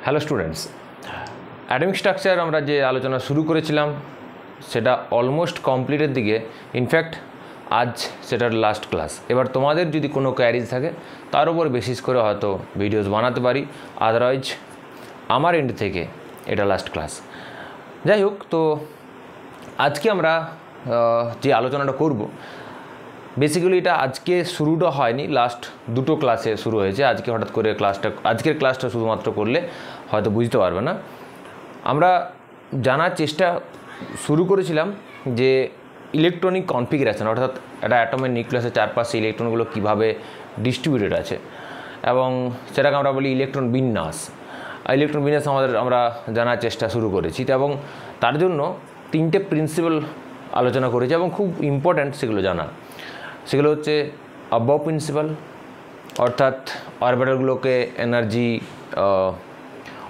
Hello students, atomic structure আমরা যে আলোচনা শুরু করেছিলাম সেটা অলমোস্ট কমপ্লিটের দিকে। ইনফ্যাক্ট আজ সেটার লাস্ট ক্লাস। এবার তোমাদের যদি কোনো কোয়ারিজ থাকে তার উপর বেসিস করে হয়তো ভিডিওস বানাতে পারি, আদারওয়াইজ আমার এন্ড থেকে এটা লাস্ট ক্লাস। যাই হোক, তো আজকে আমরা যে আলোচনাটা করব, বেসিক্যালি এটা আজকে শুরুটা হয়নি, লাস্ট দুটো ক্লাসে শুরু হয়েছে। আজকে হঠাৎ করে আজকের ক্লাসটা শুধুমাত্র করলে হয়তো বুঝতে পারবে না। আমরা জানার চেষ্টা শুরু করেছিলাম যে ইলেকট্রনিক কনফিগারেশন, অর্থাৎ একটা অ্যাটমের নিউক্লিয়াসের চারপাশে ইলেকট্রনগুলো কীভাবে ডিস্ট্রিবিউটেড আছে, এবং সেটাকে আমরা বলি ইলেকট্রন বিন্যাস। ইলেকট্রন বিন্যাস আমরা জানার চেষ্টা শুরু করেছি, এবং তার জন্য তিনটে প্রিন্সিপাল আলোচনা করেছি এবং খুব ইম্পর্ট্যান্ট সেগুলো জানা। সেগুলো হচ্ছে অ্যাবভ প্রিন্সিপাল, অর্থাৎ অরবিটালগুলোকে এনার্জি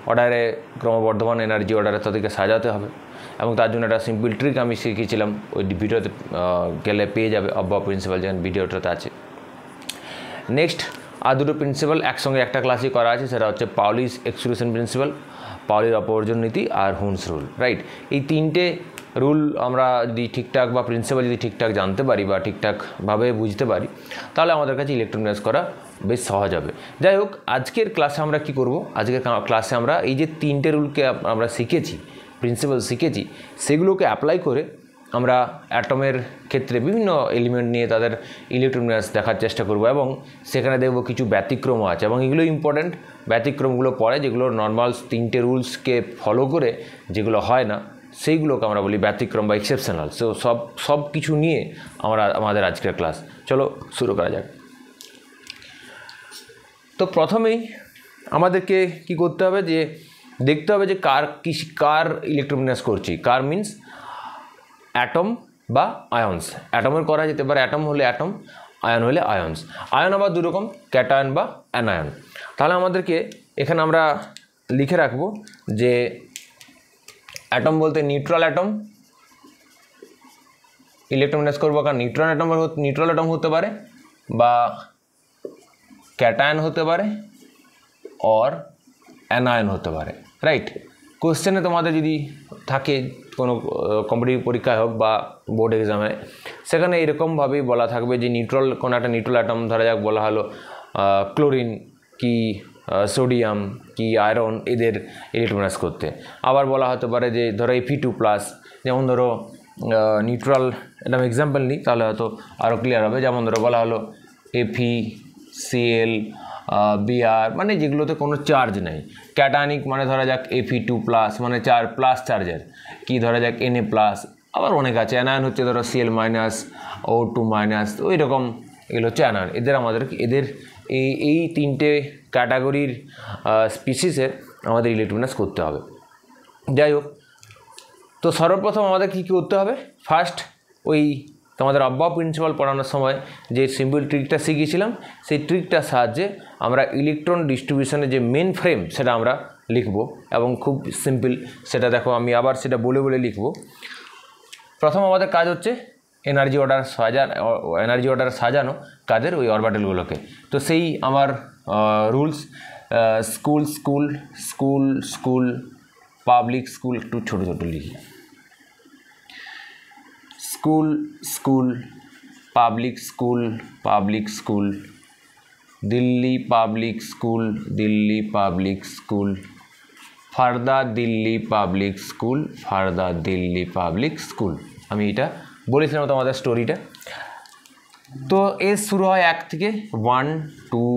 অর্ডারে, ক্রমবর্ধমান এনার্জি অর্ডারে তাদেরকে সাজাতে হবে, এবং তার জন্য একটা সিম্পল ট্রিক আমি শিখিয়েছিলাম, ওই ভিডিওতে গেলে পেয়ে যাবে অ্যাবভ প্রিন্সিপাল, যেন ভিডিওটাতে আছে। নেক্সট আর দুটো প্রিন্সিপাল একসঙ্গে একটা ক্লাসই করা আছে, সেটা হচ্ছে পাউলিস এক্সক্লুশন প্রিন্সিপাল, পাউলির অপবর্জন নীতি আর হুনস রুল। রাইট, এই তিনটে রুল আমরা যদি ঠিকঠাক বা প্রিন্সিপাল যদি ঠিকঠাক জানতে পারি বা ঠিকঠাকভাবে বুঝতে পারি, তাহলে আমাদের কাছে ইলেকট্রন বিন্যাস করা বেশ সহজ হবে। যাই হোক, আজকের ক্লাসে আমরা কি করব, আজকের ক্লাসে আমরা এই যে তিনটে রুলকে আমরা শিখেছি, প্রিন্সিপাল শিখেছি, সেগুলোকে অ্যাপ্লাই করে আমরা অ্যাটমের ক্ষেত্রে বিভিন্ন এলিমেন্ট নিয়ে তাদের ইলেকট্রন বিন্যাস দেখার চেষ্টা করব, এবং সেখানে দেখব কিছু ব্যতিক্রমও আছে, এবং এগুলো ইম্পর্ট্যান্ট। ব্যতিক্রমগুলো পড়ে, যেগুলো নর্মাল তিনটে রুলসকে ফলো করে যেগুলো হয় না, সেইগুলোকে আমরা বলি ব্যতিক্রম বা এক্সেপশনাল। সো সব কিছু নিয়ে আমাদের আজকের ক্লাস। চলো শুরু করা যাক। তো প্রথমেই আমাদেরকে কি করতে হবে, যে দেখতে হবে যে কার ইলেকট্রন বিন্যাস করছি। কার মিন্স অ্যাটম বা আয়ন্স। অ্যাটমের করা যেতে পারে, অ্যাটম হলে অ্যাটম, আয়ন হলে আয়ন্স। আয়ন আবার দুরকম, ক্যাটায়ন বা অ্যানায়ন। তাহলে আমাদেরকে এখানে আমরা লিখে রাখবো যে অ্যাটম বলতে নিউট্রাল অ্যাটম ইলেকট্রন বিন্যাস করবো, কারণ নিউট্রাল অ্যাটম হতে পারে, বা ক্যাটায়ন হতে পারে, অর অ্যানায়ন হতে পারে। রাইট, কোশ্চেনে তোমাদের যদি থাকে কোনো কম্পিটিটিভ পরীক্ষায় হোক বা বোর্ড এক্সামে, সেখানে এরকমভাবেই বলা থাকবে যে কোনো একটা নিউট্রাল অ্যাটম, ধরা যাক বলা হলো ক্লোরিন কি সোডিয়াম কি আয়রন, এদের ইলেকট্রন বিন্যাস করতে। আবার বলা হতে পারে যে ধরো Fe2+, যেমন ধরো নিউট্রাল, এটা আমি এক্সাম্পল নিই তাহলে হয়তো আরও ক্লিয়ার হবে। যেমন ধরো বলা হলো FeCl Br, মানে যেগুলোতে কোনো চার্জ নেই। ক্যাটায়নিক মানে ধরা যাক Fe2+, মানে প্লাস চার্জের, কি ধরা যাক Na+, আবার অনেক আছে। অ্যানায়ন হচ্ছে ধরো Cl-, O2-, ওই রকম এগুলো হচ্ছে অ্যানায়ন। এদের এই তিনটে ক্যাটাগরির স্পিসিসের আমাদের ইলেকট্রন বিন্যাস করতে হবে। যাই হোক, তো সর্বপ্রথম আমাদের কী করতে হবে, ফার্স্ট ওই তোমাদের অ্যাবভ প্রিন্সিপাল পড়ানোর সময় যে সিম্পল ট্রিকটা শিখিয়েছিলাম, সেই ট্রিকটার সাহায্যে আমরা ইলেকট্রন ডিস্ট্রিবিউশনের যে মেন ফ্রেম সেটা আমরা লিখব, এবং খুব সিম্পল। সেটা দেখো, আমি আবার সেটা বলে লিখব। প্রথম আমাদের কাজ হচ্ছে এনার্জি অর্ডার সাজানো কাদের, ওই অরবিটালগুলোকে। তো সেই আমার রুলস, স্কুল, পাবলিক স্কুল, একটু ছোটো ছোটো লিখি, school, public school, Delhi public school, ফারদা দিল্লি পাবলিক স্কুল। আমি এটা বলেছিলাম তোমাদের স্টোরিটা। তো এর শুরু হয় 1 থেকে, 1 2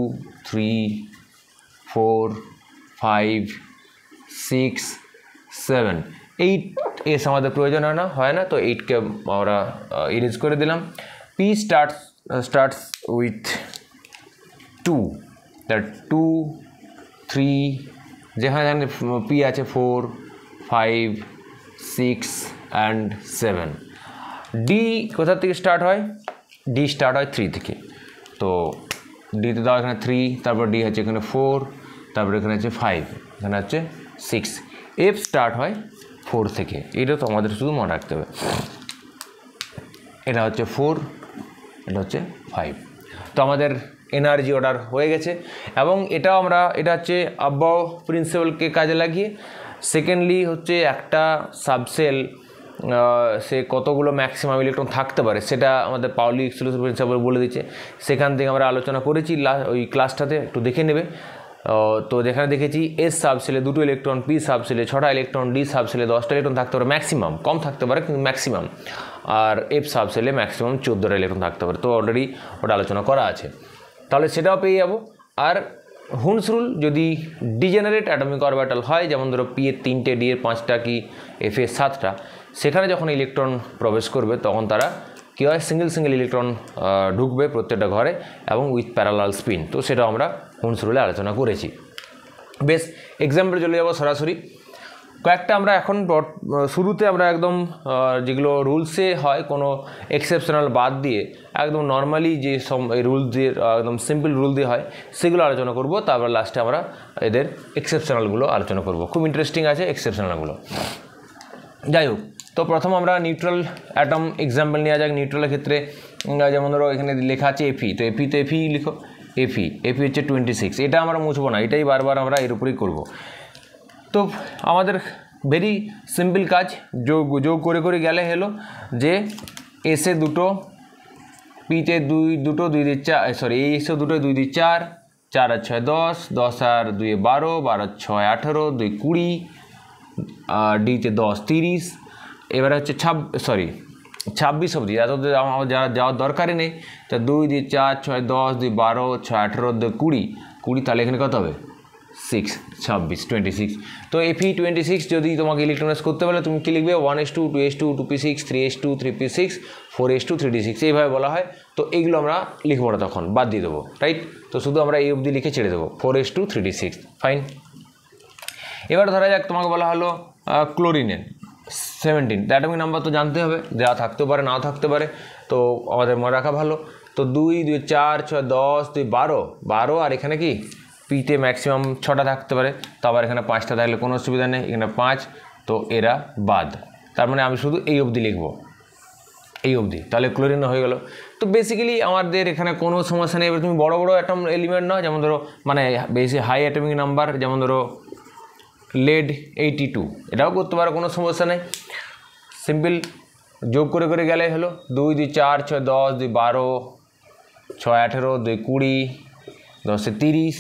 3 4 5 6 7 8 এস আমাদের প্রয়োজন হয় না, তো 8কে আমরা ইরেজ করে দিলাম। P starts with 2, that 2 3, যেখানে P আছে 4 5 6 and 7। D কোথা থেকে স্টার্ট হয়, D স্টার্ট হয় 3 থেকে। তো ডিতে দাও এখানে 3, তারপর D হচ্ছে এখানে 4, তারপর এখানে হচ্ছে 5, এখানে হচ্ছে 6। F স্টার্ট হয় 4 থেকে। এটা তো আমাদের শুধু মনে রাখতে হবে। এটা হচ্ছে 4, এটা হচ্ছে 5। তো আমাদের এনার্জি অর্ডার হয়ে গেছে। এবং এটাও আমরা এটা হচ্ছে আবাও প্রিন্সিপালকে কাজে লাগিয়ে সেকেন্ডলি হচ্ছে একটা সাবসেল সে কতগুলো ম্যাক্সিমাম ইলেকট্রন থাকতে পারে সেটা আমাদের পাউলি এক্সক্লুসিভ প্রিন্সিপাল বলে দিচ্ছে। সেখান থেকে আমরা আলোচনা করেছি ওই ক্লাসটাতে, একটু দেখে নেবে। তো যেখানে দেখেছি এস সাবসেলে 2টো ইলেকট্রন, পি সাবসেলে 6টা ইলেকট্রন, ডি সাবসেলে 10টা ইলেকট্রন থাকতে পারে ম্যাক্সিমাম, কম থাকতে পারে কিন্তু ম্যাক্সিমাম, আর এফ সাবসেলে ম্যাক্সিমাম 14টা ইলেকট্রন থাকতে পারে। তো অলরেডি ওটা আলোচনা করা আছে, তাহলে সেটাও পেয়ে যাবো। আর হুনস রুল যদি ডিজেনারেট অ্যাটমিক অরবিটাল হয়, যেমন ধরো পি এর 3টে, ডি এর 5টা, কি এফ এর 7টা, সেখানে যখন ইলেকট্রন প্রবেশ করবে তখন তারা কী হয়, সিঙ্গেল ইলেকট্রন ঢুকবে প্রত্যেকটা ঘরে এবং উইথ প্যারালাল স্পিন। তো সেটাও আমরা হুনস রুলে আলোচনা করেছি। বেশ, এক্সাম্পল চলে যাবো সরাসরি। কয়েকটা আমরা এখন শুরুতে আমরা একদম যেগুলো রুলসে হয় কোনো এক্সেপশনাল বাদ দিয়ে একদম নর্মালি যে রুল দিয়ে একদম সিম্পল রুল দিয়ে হয় সেগুলো আলোচনা করব। তারপর লাস্টে আমরা এদের এক্সেপশনালগুলো আলোচনা করব। খুব ইন্টারেস্টিং আছে এক্সেপশনালগুলো। যাই হোক, তো প্রথম আমরা নিউট্রাল অ্যাটম এক্সাম্পল নেওয়া যাক। নিউট্রালের ক্ষেত্রে যেমন ধরো এখানে লেখা আছে এফি, তো এফি লিখো। এফি হচ্ছে 26। এটা আমরা মুছবো না, এটাই বারবার আমরা এর উপরেই করবো। তো আমাদের ভেরি সিম্পল কাজ, যোগ করে গেলে হলো যে এসে 2টো, পিতে 2 2 4, সরি এই এসে 2 2 4, 4 আর 6 10, 10 আর 2 12, 12 6 18, 2 20, আর ডিতে 10 30। এবারে হচ্ছে 26 অবধি, এত আমার যাওয়ার দরকারই নেই। তা 2 2 4 6 10, 2 12, 6 18, 2 20, তাহলে এখানে কত হবে 6, 26। তো এফি 26 যদি তোমাকে ইলেকট্রনাইজ করতে বলে তুমি কী লিখবে, 1s2 2s2 2p6 3s2 3p6 4s2 3d6 এইভাবে বলা হয়। তো এইগুলো আমরা লিখবো না, তখন বাদ দিয়ে দেবো, রাইট। তো শুধু আমরা এই অবধি লিখে ছেড়ে দেবো, 4s2 3d6, ফাইন। এবার ধরা যাক তোমাকে বলা হলো ক্লোরিনের 17, অ্যাটমিক নাম্বার তো জানতে হবে, দেওয়া থাকতেও পারে নাও থাকতে পারে, তো আমাদের মনে রাখা ভালো। তো 2 2 4 6 10, 2 12, আর এখানে কি পিতে ম্যাক্সিমাম 6টা থাকতে পারে, তো আবার এখানে 5টা থাকলে কোনো অসুবিধা নেই, এখানে 5, তো এরা বাদ। তার মানে আমি শুধু এই অবধি লিখবো, এই অবধি, তাহলে ক্লোরিন হয়ে গেল। তো বেসিক্যালি আমাদের এখানে কোনো সমস্যা নেই। এবার তুমি বড় অ্যাটম এলিমেন্ট নাও, যেমন ধরো মানে বেশি হাই অ্যাটমিক নাম্বার, যেমন ধরো lead 82, এটাও করতে পারো, কোনো সমস্যা নেই। সিম্পল যোগ করে গেলে হলো 2 2 4 6 10, 2 12, 6 18, 2 20, 10 30,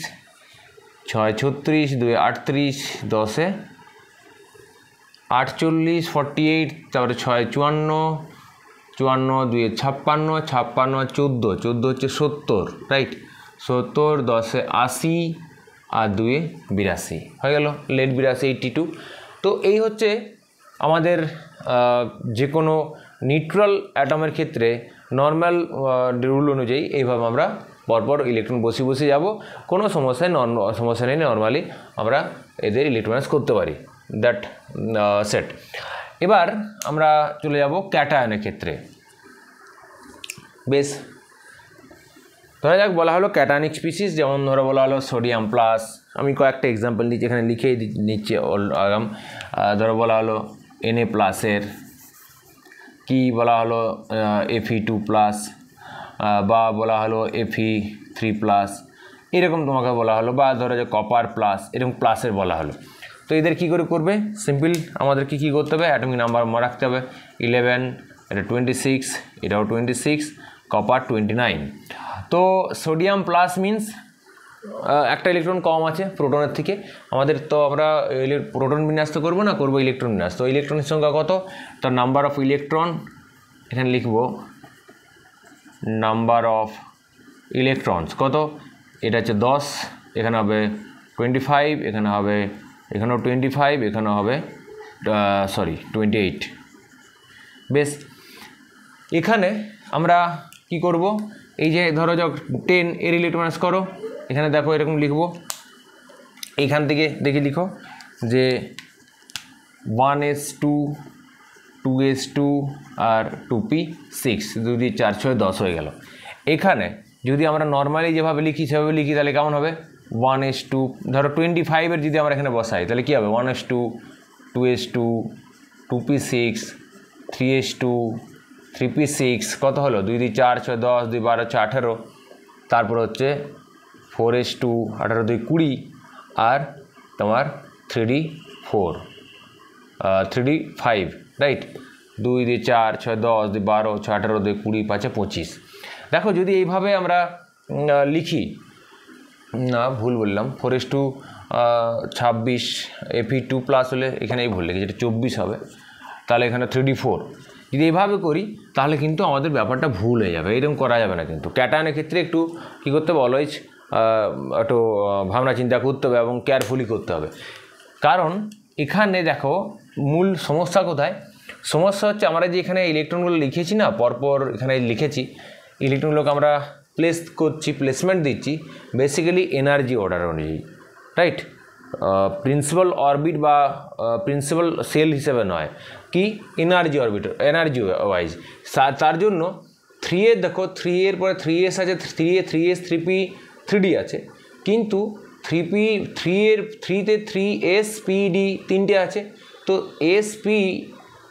6 36, 2 38, 10 48, 48, তারপরে 6 54, 54, 2 56, 56 14 হচ্ছে 70, রাইট, 70, 10 80 আর 2 82 হয়ে গেল, lead 82 তো এই হচ্ছে আমাদের যে কোনো নিউট্রাল অ্যাটমের ক্ষেত্রে নর্মাল রুল অনুযায়ী এইভাবে আমরা পরপর ইলেকট্রন বসিয়ে যাব, কোনো সমস্যা নেই, নর্মালি আমরা এদের ইলেকট্রনাইজ করতে পারি, দ্যাট সেট। এবার আমরা চলে যাব ক্যাটায়নের ক্ষেত্রে। বেশ, ধরা যাক বলা হলো ক্যাটায়নিক স্পিসিস, যেমন ধরো বলা হলো সোডিয়াম প্লাস, আমি কয়েকটা এক্সাম্পল নিচ্ছি, এখানে লিখেই নিচ্ছি আগাম। ধরো বলা হলো Na প্লাসের কি বলা হলো Fe2 প্লাস, বা বলা হলো Fe3 প্লাস, এরকম তোমাকে বলা হলো, বা ধরো যে কপার প্লাস, এরকম প্লাসের বলা হলো। তো এদের কী করে করবে, সিম্পল আমাদের কী করতে হবে, অ্যাটমিক নাম্বার মনে রাখতে হবে, 11, এটা 26, এটাও 26, কপার 29। তো সোডিয়াম প্লাস মিন্স একটা ইলেকট্রন কম আছে প্রোটনের থেকে, আমাদের তো আমরা প্রোটন বিন্যাস তো করবো না, করবো ইলেকট্রন বিন্যাস। তো ইলেকট্রনের সংখ্যা কত, তার নাম্বার অফ ইলেকট্রন, এখানে লিখবো নাম্বার অফ ইলেকট্রনস কত, এটা হচ্ছে 10, এখানে হবে 25, এখানে হবে, এখানেও 25, এখানেও হবে 28। বেশ, এখানে আমরা কি করব, এই যে ধরো যাক 10 এর ইলেকট্রনাইজ করো, এখানে দেখো এরকম লিখবো, এইখান থেকে দেখি লিখো যে 1s2 2s2 আর 2p6, 2 2 4 6 10 হয়ে গেল। এখানে যদি আমরা নর্মালি যেভাবে লিখি সেভাবে লিখি তাহলে কেমন হবে, 1s2, ধরো 25-এর যদি আমরা এখানে বসাই তাহলে কী হবে, 1s2 2s2 2p6 3s2 3p6, কত হলো 2 2 4 6 10, 2 12 6 18, তারপর হচ্ছে 4s2 18 2 20 আর তোমার 3d4 3d 5 রাইট 2 দিয়ে 4 6 10 দিয়ে 12 6 18 দিয়ে 20 5 25। দেখো যদি এইভাবে আমরা লিখি, না ভুল বললাম, 4s2 26 fe2 প্লাস হলে এখানেই ভুল লিখি, যেটা 24 হবে, তাহলে এখানে 3d4 যদি এইভাবে করি তাহলে কিন্তু আমাদের ব্যাপারটা ভুল হয়ে যাবে, এরকম করা যাবে না। কিন্তু ক্যাটায়নের ক্ষেত্রে একটু কী করতে হবে, অলওয়েজ একটু ভাবনা চিন্তা করতে হবে এবং কেয়ারফুলি করতে হবে। কারণ এখানে দেখো মূল সমস্যা কোথায়, সমস্যা হচ্ছে আমরা যে এখানে ইলেকট্রনগুলো লিখেছি না, পরপর এখানে লিখেছি ইলেকট্রনগুলোকে আমরা প্লেস করছি, প্লেসমেন্ট দিচ্ছি বেসিক্যালি এনার্জি অর্ডার অনুযায়ী, রাইট? প্রিন্সিপাল অরবিট বা প্রিন্সিপাল সেল হিসেবে নয়, কি এনার্জি অরবিট, এনার্জি ওয়াইজ। তার জন্য 3 দেখো 3 এর পরে 3s আছে, 3a 3s 3p 3d আছে, কিন্তু 3তে 3s pd 3টে আছে, তো sp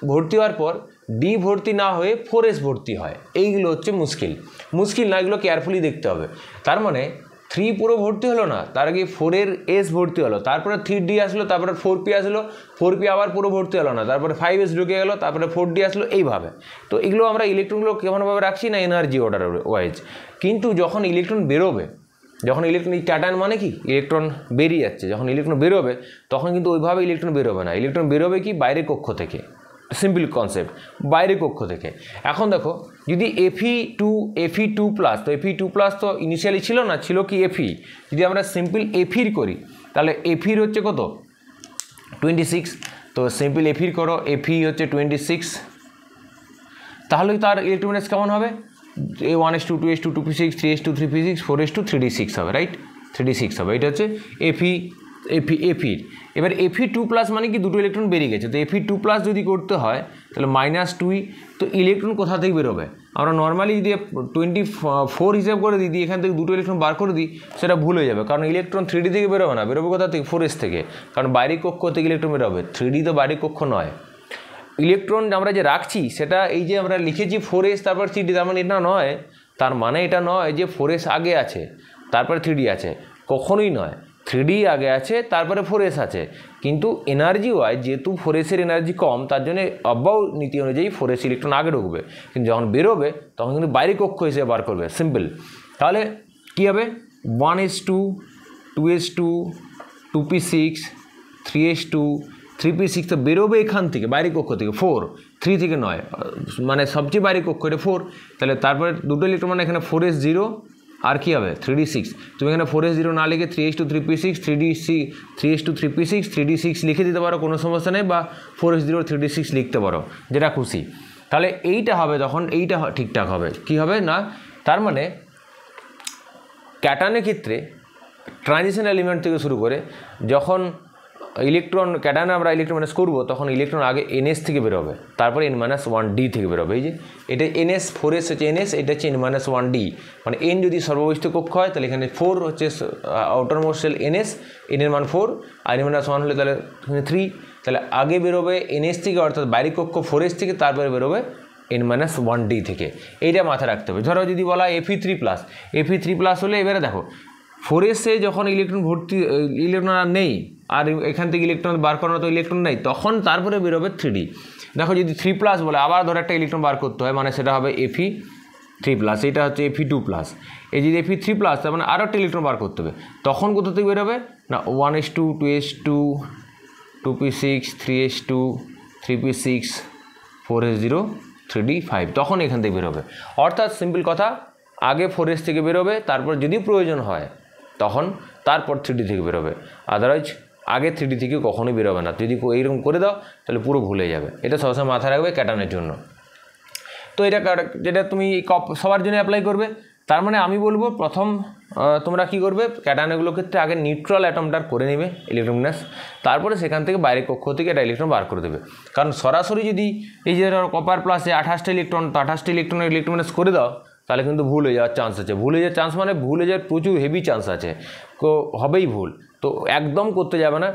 ভর্তি হওয়ার পর ডি ভর্তি না হয়ে 4s ভর্তি হয়। এইগুলো হচ্ছে মুশকিল না, এগুলো কেয়ারফুলি দেখতে হবে। তার মানে 3 পুরো ভর্তি হলো না, তার আগে 4এর s ভর্তি হলো, তারপরে 3d আসলো, তারপরে 4p আসলো, 4p আবার পুরো ভর্তি হলো না, তারপরে 5s ঢুকে গেলো, তারপরে 4d আসলো, এইভাবে। তো এগুলো আমরা ইলেকট্রনগুলো কেমনভাবে রাখছি না, এনার্জি অর্ডার ওয়াইজ। কিন্তু যখন ইলেকট্রন বেরোবে, যখন ইলেকট্রন, ক্যাটায়ন মানে কি ইলেকট্রন বেরিয়ে যাচ্ছে, যখন ইলেকট্রন বেরোবে তখন কিন্তু ওইভাবে ইলেকট্রন বেরোবে না, ইলেকট্রন বেরোবে কি বাইরের কক্ষ থেকে, সিম্পল কনসেপ্ট, বাইরের কক্ষ থেকে। এখন দেখো যদি fe2 প্লাস, তো fe2 প্লাস তো ইনিশিয়ালি ছিল না, ছিল কি fe, যদি আমরা সিম্পল এফির করি তাহলে এফির হচ্ছে কত 26, তো সিম্পল এফির করো, এফি হচ্ছে 26, তাহলে তার ইলেকট্রোম্যাগনেটিক্স কেমন হবে, a1s2 2s2 2p6 3s2 3p6 4s2 3d6 হবে, রাইট? 3d6 হবে, এটা হচ্ছে এফির। এবার fe2 প্লাস মানে কি দুটো ইলেকট্রন বেরিয়ে গেছে, তো fe2 প্লাস যদি করতে হয় তাহলে -2, তো ইলেকট্রন কোথা থেকে বেরোবে, আমরা নর্মালি যদি 24 হিসাব করে দিই, এখান থেকে দুটো ইলেকট্রন বার করে দিই, সেটা ভুল হয়ে যাবে, কারণ ইলেকট্রন 3d থেকে বেরোবে না, বেরোবে কোথা থেকে 4s থেকে, কারণ বাইরের কক্ষ থেকে ইলেকট্রন বেরোবে, 3d তো বাইরের কক্ষ নয়। ইলেকট্রন আমরা যে রাখছি সেটা এই যে আমরা লিখেছি 4s তারপর 3d, তার মানে এটা নয়, তার মানে এটা নয় যে 4s আগে আছে তারপরে 3d আছে, কখনোই নয়, 3d আগে আছে তারপরে 4s আছে, কিন্তু এনার্জি ওয়াইজ যেহেতু 4s-এর এনার্জি কম, তার জন্য অব্যাও নীতি অনুযায়ী 4s ইলেকট্রন আগে ঢুকবে, কিন্তু যখন বেরোবে তখন কিন্তু বাইরের কক্ষ হিসেবে বার করবে, সিম্পল। তাহলে কী হবে 1s2 2s2 2p6 3s2 3p6, তো বেরোবে এখান থেকে বাইরের কক্ষ থেকে 4, 3 থেকে নয়, মানে সবচেয়ে বাইরের কক্ষ এটা 4, তাহলে তারপরে দুটো ইলেকট্রন মানে এখানে 4s0 আর কি হবে 3d6, তুমি এখানে 4s0 না লিখে 3s2 3p6 3s2 3p6 3d6 লিখে দিতে পারো, কোনো সমস্যা নেই, বা 4s0 3d6 লিখতে পারো, যেটা খুশি। তাহলে এইটা হবে, তখন এইটা ঠিকঠাক হবে, কি হবে না, তার মানে ক্যাটায়নের ক্ষেত্রে ট্রানজিশন এলিমেন্ট থেকে শুরু করে যখন ইলেকট্রন ক্যাটায়নে আমরা ইলেকট্রন মাইনাস করবো, তখন ইলেকট্রন আগে ns থেকে বেরোবে, তারপরে n-1d থেকে বেরোবে। এই যে এটা ns, 4s হচ্ছে ns, এটা হচ্ছে n-1d, মানে n যদি সর্ববহিষ্ঠ কক্ষ হয় তাহলে এখানে 4 হচ্ছে outermost cell ns, n এর মান 4, আর n-1 হলে তাহলে 3, তাহলে আগে বেরোবে ns থেকে, অর্থাৎ বাইরের কক্ষ 4s থেকে, তারপরে বেরোবে n-1d থেকে। এইটা মাথায় রাখতে হবে। ধরো যদি বলা fe3 প্লাস হলে, এবারে দেখো 4s-এ যখন ইলেকট্রন ভর্তি, ইলেকট্রন আর নেই, আর এখান থেকে ইলেকট্রন বার করানো তো ইলেকট্রন নেই, তখন তারপরে বেরোবে 3d। দেখো যদি 3 প্লাস বলে, আবার ধরো একটা ইলেকট্রন বার করতে হয়, মানে সেটা হবে fe3 প্লাস, এটা হচ্ছে fe2 প্লাস, এই যদি fe3 প্লাস, তার মানে আরও একটা ইলেকট্রন বার করতে হবে, তখন কোথা থেকে বেরোবে না 1s2 2s2 2p6 3s2 3p6 4s0 3d5, তখন এখান থেকে বেরোবে। অর্থাৎ সিম্পল কথা, আগে 4s থেকে বেরোবে, তারপর যদি প্রয়োজন হয় তখন তারপর 3d থেকে বেরোবে, আদারওয়াইজ আগে 3d থেকে কখনোই বেরোবে না। যদি এইরকম করে দাও তাহলে পুরো ভুলে যাবে, এটা সবসময় মাথায় রাখবে ক্যাটায়নের জন্য। তো এটা যেটা তুমি সবার জন্য অ্যাপ্লাই করবে, তার মানে আমি বলবো প্রথম তোমরা কি করবে, ক্যাটায়নগুলোর ক্ষেত্রে আগে নিউট্রাল অ্যাটমটা করে নেবে ইলেকট্রোম্যাগনেস, তারপরে সেখান থেকে বাইরের কক্ষ থেকে এটা ইলেকট্রন বার করে দেবে। কারণ সরাসরি যদি এই যে কপার প্লাসে 28টা ইলেকট্রন, তো 28টা ইলেকট্রনের ইলেকট্রোম্যাগনেস করে দাও, তাহলে কিন্তু ভুল হয়ে যাওয়ার চান্স আছে। ভুল হয়ে যাওয়ার চান্স মানে ভুল হয়ে যাওয়ার প্রচুর হেভি চান্স আছে, তো হবেই ভুল, তো একদম করতে যাবে না।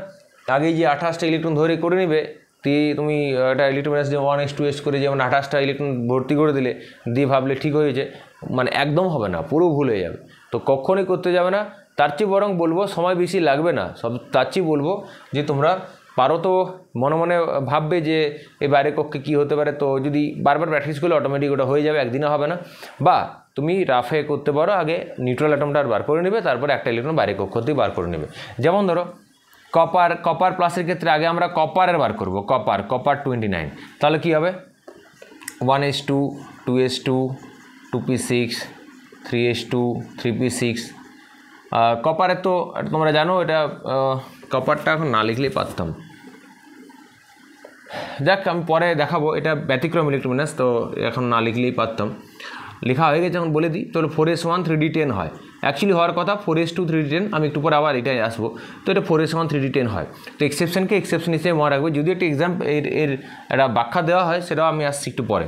আগে যে 28টা ইলেকট্রন ধরে করে নেবে, তুমি একটা ইলেকট্রোম্যাগনেস যে 1s 2s করে যেমন 28টা ইলেকট্রন ভর্তি করে দিলে, দিয়ে ভাবলে ঠিক হয়েছে, মানে একদম হবে না, পুরো ভুল হয়ে যাবে। তো কখনোই করতে যাবে না। তার চেয়ে বরং বলবো সময় বেশি লাগবে না, তার চেয়ে বলবো যে তোমরা পারো তো মনে মনে ভাববে যে এই বাইরের কক্ষে কী হতে পারে, তো যদি বারবার প্র্যাকটিস করলে অটোমেটিক ওটা হয়ে যাবে, একদিনে হবে না। বা তুমি রাফে করতে পারো, আগে নিউট্রাল অ্যাটমটা বার করে নেবে, তারপরে একটা ইলেকট্রন বাইরের কক্ষ থেকে বার করে নেবে। যেমন ধরো কপার প্লাসের ক্ষেত্রে আগে আমরা কপারের বার করব, কপার 29, তাহলে কী হবে 1s2 2s2 2p6 3s2 3p6। কপারের তো তোমরা জানো এটা কপারটা এখন না লিখলেই পারতাম, যাক আমি পরে দেখাবো, এটা ব্যতিক্রম ইলেকট্রোবিন্যাস, তো এখন না লিখলেই পারতাম। লেখা হয়ে গেছে, যখন বলে দিই তাহলে 4s1 3d10 হয়। অ্যাকচুয়ালি হওয়ার কথা 4s2 3d10, আমি একটু পরে আবার এটাই আসবো। তো এটা 4s1 3d10 হয়। তো এক্সেপশনকে এক্সেপশন হিসেবে মনে রাখবে, যদি একটা এক্সাম এর একটা ব্যাখ্যা দেওয়া হয়, সেটাও আমি আসছি একটু পরে।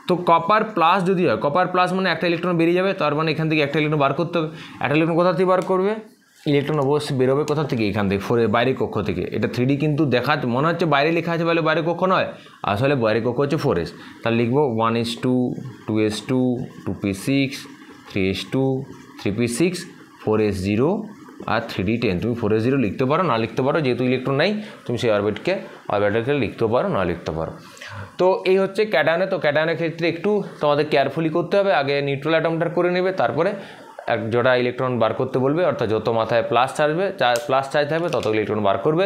তো কপার প্লাস যদি হয়, কপার প্লাস মানে একটা ইলেকট্রন বেরিয়ে যাবে, তার মানে এখান থেকে একটা ইলেকট্রন বার করতে হবে। একটা ইলেকট্রন কোথা থেকে বার করবে, ইলেকট্রন অবশ্যই বেরোবে কোথা থেকে, এখান থেকে বাইরের কক্ষ থেকে। এটা 3D কিন্তু দেখা মনে হচ্ছে বাইরে লেখা আছে বলে বাইরের কক্ষ নয়, আসলে বাইরের কক্ষ হচ্ছে 4s। তাহলে লিখবো 1s2 2s2 2p6 3s2 3p6 4s0 আর 3d10। তুমি 4s0 লিখতে পারো, না লিখতে পারো, যেহেতু ইলেকট্রন নাই তুমি সেই অরবিটালকে লিখতেও পারো, না লিখতে পারো। তো এই হচ্ছে ক্যাটায়নে। তো ক্যাটায়নের ক্ষেত্রে একটু তোমাদের কেয়ারফুলি করতে হবে, আগে নিউট্রাল অ্যাটমটা করে নেবে, তারপরে এক জোড়া ইলেকট্রন বার করতে বলবে, অর্থাৎ যত মাথায় প্লাস চার্জ থাকবে তত ইলেকট্রন বার করবে,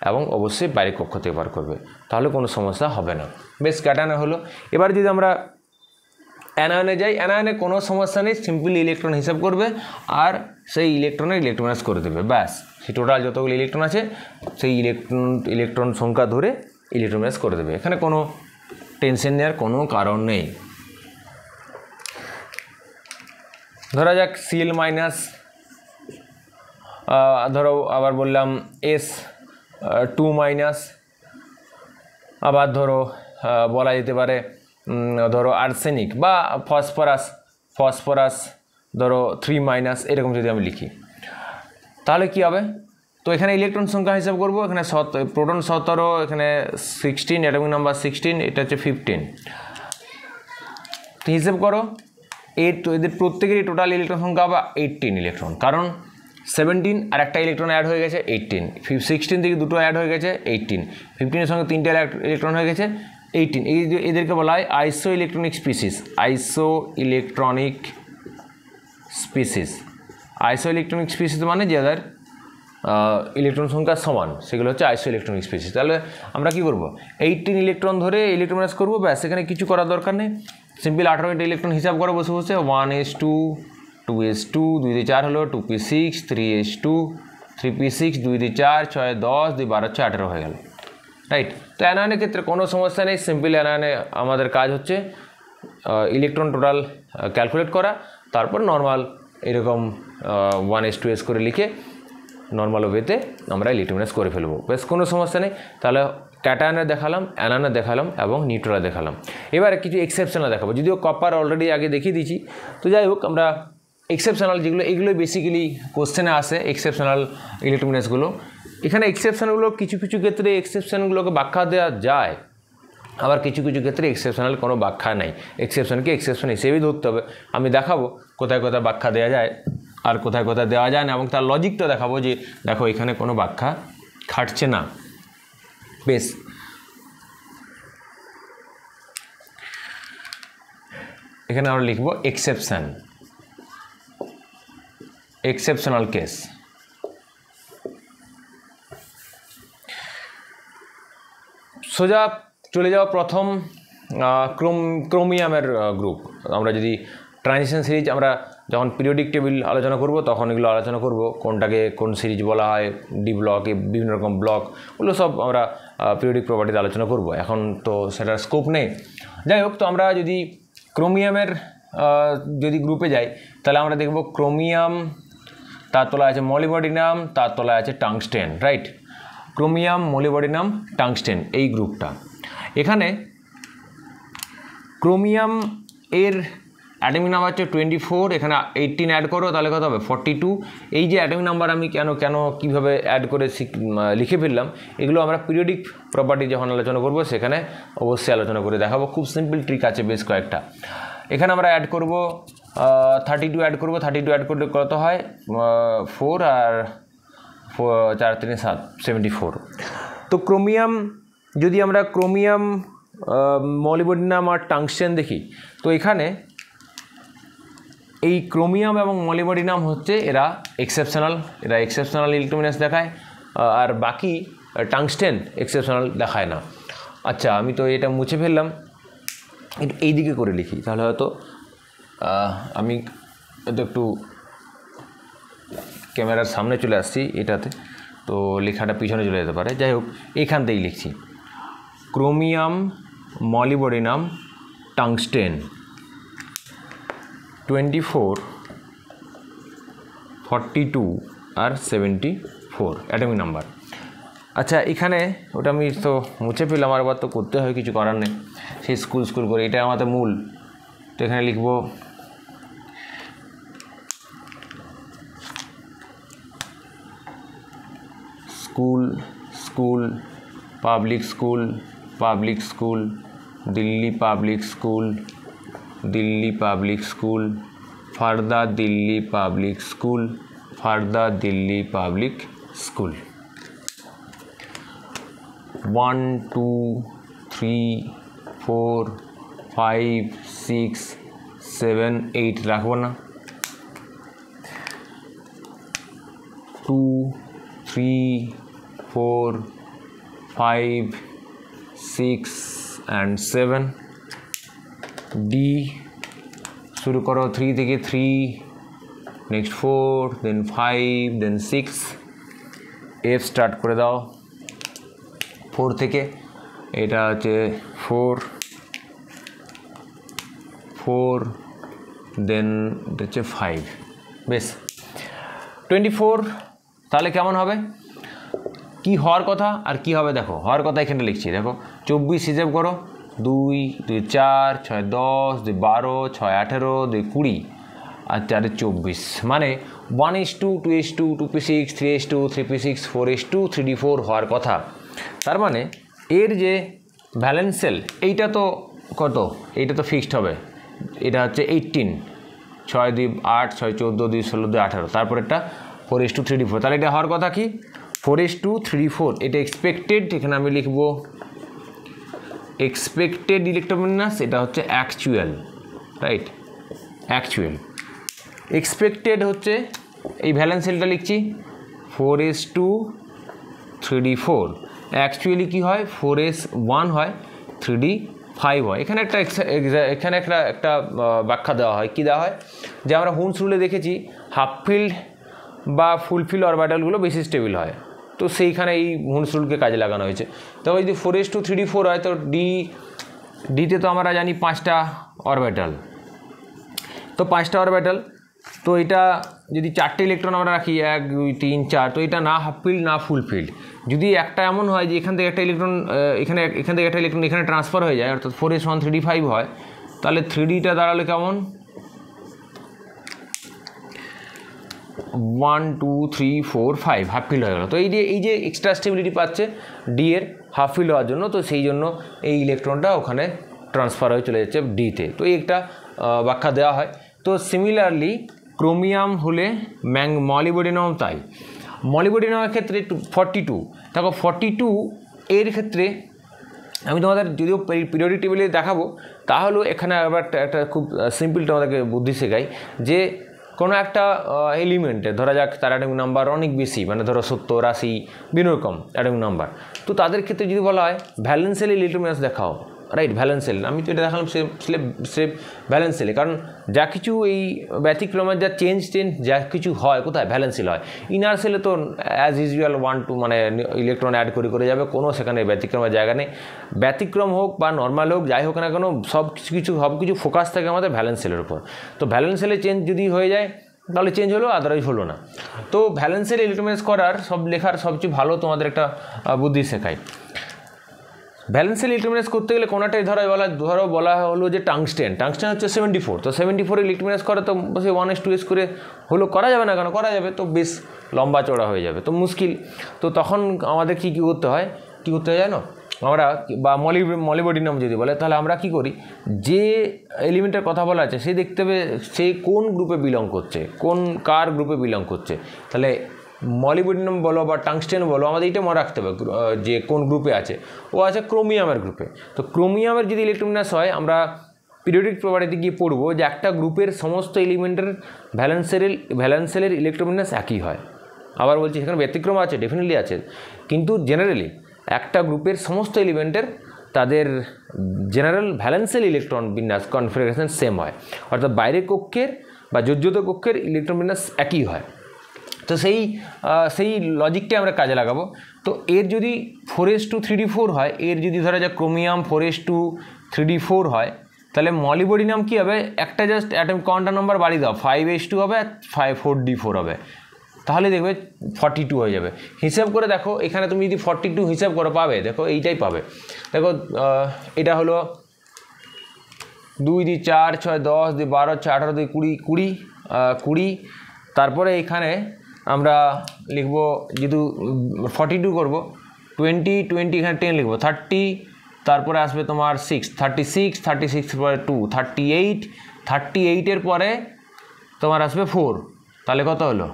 এবং অবশ্যই বাইরের কক্ষ থেকে বার করবে, তাহলে কোনো সমস্যা হবে না। বেশ, ক্যাটায়নে হলো। এবার যদি আমরা অ্যানায়নে যাই, অ্যানায়নে কোনো সমস্যা নেই, সিম্পলি ইলেকট্রন হিসাব করবে আর সেই ইলেকট্রনের ইলেকট্রনাইজ করে দেবে, ব্যাস। সেই টোটাল যতগুলো ইলেকট্রন আছে সেই ইলেকট্রন সংখ্যা ধরে ইলেকট্রনাইজ করে দেবে, এখানে কোনো টেনশন নেওয়ার কোনো কারণ নেই। ধরা যাক Cl মাইনাস, ধরো আবার বললাম S2 মাইনাস, আবার ধরো বলা যেতে পারে ধরো আর্সেনিক বা ফসফরাস ধরো 3 মাইনাস, এরকম যদি আমি লিখি তাহলে কি হবে। তো এখানে ইলেকট্রন সংখ্যা হিসাব করব, এখানে প্রোটন 17, এখানে 16, অ্যাটমিক নাম্বার 16, এটা হচ্ছে 15। তো হিসেব করো তো এদের প্রত্যেকেরই টোটাল ইলেকট্রন সংখ্যা বা 18 ইলেকট্রন, কারণ 17 আর একটা ইলেকট্রন অ্যাড হয়ে গেছে 18, 16 থেকে দুটো অ্যাড হয়ে গেছে 18, 15-এর সঙ্গে 3টে ইলেকট্রন হয়ে গেছে 18। এদেরকে বলা হয় আইসো ইলেকট্রনিক স্পিসিস। আইসো ইলেকট্রনিক স্পিসিস মানে যাদের ইলেকট্রন সংখ্যা সমান, সেগুলো হচ্ছে আইসো ইলেকট্রনিক স্পিসিস। তাহলে আমরা কি করব, 18 ইলেকট্রন ধরে ইলেকট্রনাইজ করবো, ব্যাস, এখানে কিছু করার দরকার নেই। সিম্পল 18টা ইলেকট্রন হিসাব করো বসে বসে, 1s2 2s2 2 দিয়ে 4 হলো, 2p6 3s2 3p6 2 দিয়ে 4 6 10 2 12 18 হয়ে গেল, রাইট। তো অ্যানায়নের ক্ষেত্রে কোনো সমস্যা নেই, সিম্পল অ্যানায়নে আমাদের কাজ হচ্ছে ইলেকট্রন টোটাল ক্যালকুলেট করা, তারপর নর্মাল এরকম 1s2s করে লিখে নর্মাল ওয়েতে আমরা ইলেকট্রনাইজ করে ফেলবো, বেশ কোনো সমস্যা নেই। তাহলে ক্যাটায়নে দেখালাম, অ্যানায়নে দেখালাম এবং নিউট্রালে দেখালাম। এবারে কিছু এক্সেপশনাল দেখাবো, যদিও কপার অলরেডি আগে দেখিয়ে দিয়েছি। তো যাই হোক, আমরা এক্সেপশনাল যেগুলো, এগুলোই বেসিক্যালি কোশ্চেনে আসে, এক্সেপশনাল ইলেকট্রোমিনাসগুলো। এখানে এক্সেপশনগুলো কিছু কিছু ক্ষেত্রে এক্সেপশনগুলোকে ব্যাখ্যা দেওয়া যায়, আবার কিছু কিছু ক্ষেত্রে এক্সেপশনাল কোনো ব্যাখ্যা নেই, এক্সেপশনকে এক্সেপশন হিসেবেই ধরতে হবে। আমি দেখাবো কোথায় কোথায় ব্যাখ্যা দেওয়া যায় আর কোথায় কোথায় দেওয়া যায় না, এবং তার লজিকটা দেখাবো যে দেখো এখানে কোনো ব্যাখ্যা খাটছে না। বেশ, এখানে আমরা লিখব এক্সেপশনাল কেস। সোজা চলে যাওয়া প্রথম ক্রোমিয়ামের গ্রুপ। আমরা যদি ট্রানজিশন সিরিজ, আমরা যখন পিরিয়ডিক টেবিল আলোচনা করব তখন এগুলো আলোচনা করব, কোনটাকে কোন সিরিজ বলা হয়, ডি ব্লক, বিভিন্ন রকম ব্লক, ওগুলো সব আমরা পিরিয়ডিক প্রপার্টিতে আলোচনা করব, এখন তো সেটার স্কোপ নেই। যাই হোক, তো আমরা যদি ক্রোমিয়ামের যদি গ্রুপে যাই তাহলে আমরা দেখব ক্রোমিয়াম, তার তলায় আছে মলিবডিনাম, তার তলায় আছে tungsten, right. Chromium, molybdenum, tungsten, এই গ্রুপটা। এখানে ক্রোমিয়াম এর অ্যাটমিক নাম্বার হচ্ছে 24, এখানে 18 অ্যাড করো তাহলে কত হবে 42। এই যে অ্যাটমিক নাম্বার আমি কেন কীভাবে অ্যাড করে লিখে ফেললাম, এগুলো আমরা পিরিয়ডিক প্রপার্টি যখন আলোচনা করব সেখানে অবশ্যই আলোচনা করে দেখাবো, খুব সিম্পল ট্রিক আছে বেশ কয়েকটা। এখানে আমরা অ্যাড করব 32 অ্যাড করবো, 32 অ্যাড করলে কত হয় 4 আর 4 3 7 74। তো ক্রোমিয়াম, যদি আমরা ক্রোমিয়াম, মলিবডিনাম আর টাংস্টেন দেখি, তো এখানে এই ক্রোমিয়াম এবং মলিবডিনাম হচ্ছে এরা এক্সেপশনাল ইলেকট্রোলুমিনেসেন্স দেখায়, আর বাকি টাংস্টেন এক্সেপশনাল দেখায় না। আচ্ছা, আমি তো এটা মুছে ফেললাম, এই দিকে করে লিখি, তাহলে হয়তো আমি একটু ক্যামেরার সামনে চলে আসছি এটাতে, তো লেখাটা পিছনে চলে যেতে পারে। যাই হোক, এখান থেকেই লিখছি ক্রোমিয়াম, মলিবডিনাম, টাংস্টেন 24, 42 আর 74 অ্যাটমিক নাম্বার। আচ্ছা, এখানে ওটা আমি তো মুছে ফেললাম, আর এবার তো করতে হয়, কিছু করার নেই, সেই স্কুল করে, এটা আমাদের মূল। তো এখানে লিখব school, public school, Delhi public school, ফারদা দিল্লি পাবলিক স্কুল। 1 2 3 4 5 6 7 8 রাখবো না, 2 3 4 5 6 and 7। ডি শুরু করো 3 থেকে, 3 নেক্সট 4, দেন 5, দেন 6। এফ স্টার্ট করে দাও 4 থেকে, এটা হচ্ছে 4, দেন হচ্ছে 5। বেশ, 24 তাহলে কেমন হবে, কি হওয়ার কথা আর কি হবে দেখো। হওয়ার কথা এখানে লিখছি, দেখো 24 হিসেব করো, 2 2 4 6 10 2 12 6 18 2 20 আর 4 24, মানে 1:2 2:2 2p6 3:2 3p6 4:2 3d4 হওয়ার কথা। তার মানে এর যে ভ্যালেন্স সেল, এইটা তো কত, এইটা তো ফিক্সড হবে, এটা হচ্ছে 18, 6 2 8 6 14 2 16 2 18, তারপর একটা 4:2 3d4, তাহলে এটা হওয়ার কথা কি 4:2 3d4। এটা এক্সপেক্টেড, এখানে আমি লিখব এক্সপেক্টেড ইলেকট্রোলুমিনেসেন্স, এটা হচ্ছে অ্যাকচুয়াল, রাইট, অ্যাকচুয়াল। এক্সপেক্টেড হচ্ছে এই ভ্যালেন্স সেলটা লিখছি 4:2 3d4, অ্যাকচুয়ালি কি হয় 4:1 হয় 3d5 হয়। এখানে একটা ব্যাখ্যা দেওয়া হয়, কি দেওয়া হয়, যে আমরা হুন্স রুলে দেখেছি হাফ ফিল্ড বা ফুলফিল অরবিটালগুলো বেশি স্টেবল হয়, তো সেইখানে এই হুন্স রুলকে কাজে লাগানো হয়েছে। তবে যদি 4:2 3d4 হয়, তো ডিতে তো আমরা জানি 5টা অরবিটাল, তো 5টা অরবিটাল, তো এটা যদি 4টে ইলেকট্রন আমরা রাখি 1 2 3 4, তো এটা না হাফ ফিল্ড না ফুল ফিল্ড। যদি একটা এমন হয় যে এখান থেকে একটা ইলেকট্রন এখান থেকে একটা ইলেকট্রন এখানে ট্রান্সফার হয়ে যায়, অর্থাৎ 4s1 3d5 হয়, তাহলে 3dটা দাঁড়ালে কেমন 1 2 3 4 5 হাফ ফিল্ড হয়ে গেল। তো এই যে এক্সট্রা স্টেবিলিটি পাচ্ছে ডি এর হাফ ফিল্ড হওয়ার জন্য, তো সেই জন্য এই ইলেকট্রনটা ওখানে ট্রান্সফার হয়ে চলে যাচ্ছে ডিতে, তো এই একটা ব্যাখ্যা দেওয়া হয়। তো সিমিলারলি ক্রোমিয়াম হলে মলিবডিনাম তাই। মলিবডিনামের ক্ষেত্রে 42, দেখো 42 এর ক্ষেত্রে আমি তোমাদের যদিও পিরিয়ডিক টেবিলে দেখাবো, তাহলেও এখানে আবার একটা খুব সিম্পল তোমাদেরকে বুদ্ধি শেখাই, যে কোনো একটা এলিমেন্টে ধরা যাক তার অ্যাটমিক নাম্বার অনেক বেশি, মানে ধরো 70 80 বিভিন্ন রকম অ্যাটমিক নাম্বার, তো তাদের ক্ষেত্রে যদি বলা হয় ভ্যালেন্স সেলে ইলেকট্রোলুমিনেসেন্স দেখাও, রাইট, ভ্যালেন্স সেল, আমি তো এটা দেখালাম সে ভ্যালেন্স সেলে, কারণ যা কিছু এই ব্যতিক্রমের যা চেঞ্জ যা কিছু হয় কোথায় ভ্যালেন্স সেল হয়। ইনার সেলে তো অ্যাজ ইউজুয়াল 1 2 মানে ইলেকট্রন অ্যাড করে যাবে, কোনো সেখানে ব্যতিক্রমের জায়গা নেই। ব্যতিক্রম হোক বা নর্মাল হোক, যাই হোক না কেন, সব কিছু ফোকাস থাকে আমাদের ভ্যালেন্স সেলের উপর। তো ভ্যালেন্স সেলে চেঞ্জ যদি হয়ে যায় তাহলে চেঞ্জ হলো, আদারওয়াইজ হলো না। তো ভ্যালেন্স সেল ইলেকট্রোলুমিনেসেন্স করার লেখার সবচেয়ে ভালো তোমাদের একটা বুদ্ধি শেখায়। ভ্যালেন্স সেল ইলেকট্রোলুমিনেসেন্স করতে গেলে কোনোটাই বলা হলো যে টাংস্টেন হচ্ছে 74, তো 74 ইলেকট্রোলুমিনেসেন্স করে তো বসে 1s2s করে হলো, করা যাবে না কেন, করা যাবে, তো বেশ লম্বা চড়া হয়ে যাবে, তো মুশকিল। তো তখন আমাদের কি করতে হয় জানো, আমরা বা মলিবডিনাম যদি বলে, তাহলে আমরা কি করি, যে এলিমেন্টের কথা বলা আছে সে দেখতে হবে সে কোন গ্রুপে বিলং করছে, কার গ্রুপে বিলং করছে। তাহলে মলিবডিনাম বলো বা টাংস্টেন বলো, আমাদের এটা মনে রাখতে হবে যে কোন গ্রুপে আছে। ও আছে ক্রোমিয়ামের গ্রুপে। তো ক্রোমিয়ামের যদি ইলেকট্রোবিন্যাস হয়, আমরা পিরিয়ডিক প্রপার্টিতে গিয়ে পড়বো যে একটা গ্রুপের সমস্ত এলিমেন্টের ভ্যালেন্সেলের ইলেকট্রোবিন্যাস একই হয়। আবার বলছি, সেখানে ব্যতিক্রম আছে, ডেফিনেটলি আছে, কিন্তু জেনারেলি একটা গ্রুপের সমস্ত এলিমেন্টের তাদের জেনারেল ভ্যালেন্সেল ইলেকট্রন বিন্যাস কনফিগারেশন সেম হয়, অর্থাৎ বাইরের কক্ষের বা যোজ্যত কক্ষের ইলেকট্রন বিন্যাস একই হয়। তো সেই লজিকটা আমরা কাজে লাগাবো। তো এর যদি 4:3d4 হয়, এর যদি ধরা যাক ক্রোমিয়াম 4:3d4 হয়, তাহলে মলিবডিনাম কী হবে, একটা জাস্ট অ্যাটম কোয়ান্টাম নাম্বার বাড়িয়ে দাও, 5s2 হবে, 4d4 হবে, তাহলে দেখবে 42 হয়ে যাবে। হিসাব করে দেখো, এখানে তুমি যদি 42 হিসাব করো পাবে, দেখো এইটাই পাবে। দেখো এটা হলো 2 2 4 6 10 2 12 6 18 2 20 20, তারপরে এখানে আমরা লিখব, যেহেতু 42 করবো, 20 20 এখানে 10 লিখবো, 30, তারপরে আসবে তোমার 6 36 36 পরে 2 38 38-এর পরে তোমার আসবে 4, তাহলে কত হলো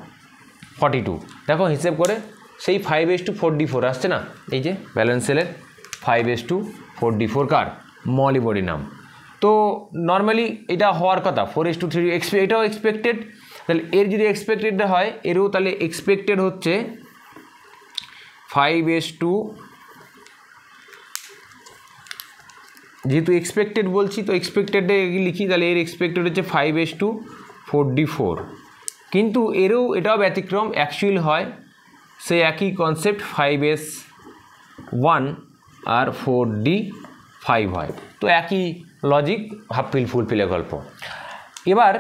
42। দেখো হিসেব করে সেই 5:4d4 আসছে না, এই যে ব্যালেন্স সেলের 5:4d4 কার, মলিবডিনাম। তো নর্মালি এটা হওয়ার কথা 4:3, এটাও এক্সপেক্টেড। তাহলে এর যদি এক্সপেক্টেড হয়, এরও তাহলে এক্সপেক্টেড হচ্ছে 5:2, যেহেতু এক্সপেক্টেড বলছি তো এক্সপেক্টেডে লিখি, তাহলে এর এক্সপেক্টেড হচ্ছে 5:4d4, কিন্তু এটাও ব্যতিক্রম, অ্যাকচুয়াল হয় সে একই কনসেপ্ট 5s1 আর 4d5 হয়। তো একই লজিক, হাফ পিল ফুল পিলের গল্প। এবার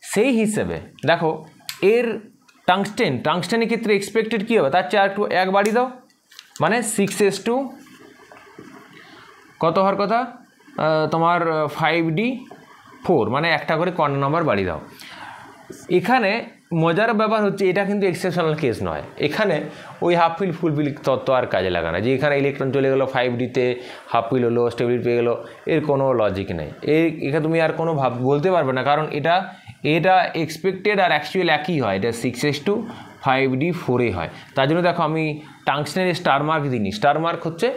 সেই হিসেবে দেখো এর টাংস্টেনের ক্ষেত্রে এক্সপেক্টেড কী হবে, তার চেয়ে একটু এক বাড়ি দাও, মানে 6s2 কত হওয়ার কথা তোমার 5d4, মানে একটা করে কোয়ান্টাম নাম্বার বাড়িয়ে দাও। এখানে মজার ব্যাপার হচ্ছে, এটা কিন্তু এক্সেপশনাল কেস নয়, এখানে ওই হাফ পিল ফুল পিল তত্ত্ব আর কাজে লাগা না, যে এখানে ইলেকট্রন চলে গেলো 5d-তে, হাফ পিল হলো, স্টেবিলিটি পেয়ে গেলো, এর কোনো লজিক নেই। এখানে তুমি আর কোনো বলতে পারবে না, কারণ এটা এক্সপেক্টেড আর অ্যাকচুয়াল একই হয়, এটা 6s2 5d4 হয়। তার জন্য দেখো আমি টাংস্টেনের স্টার মার্ক দিইনি, স্টার মার্ক হচ্ছে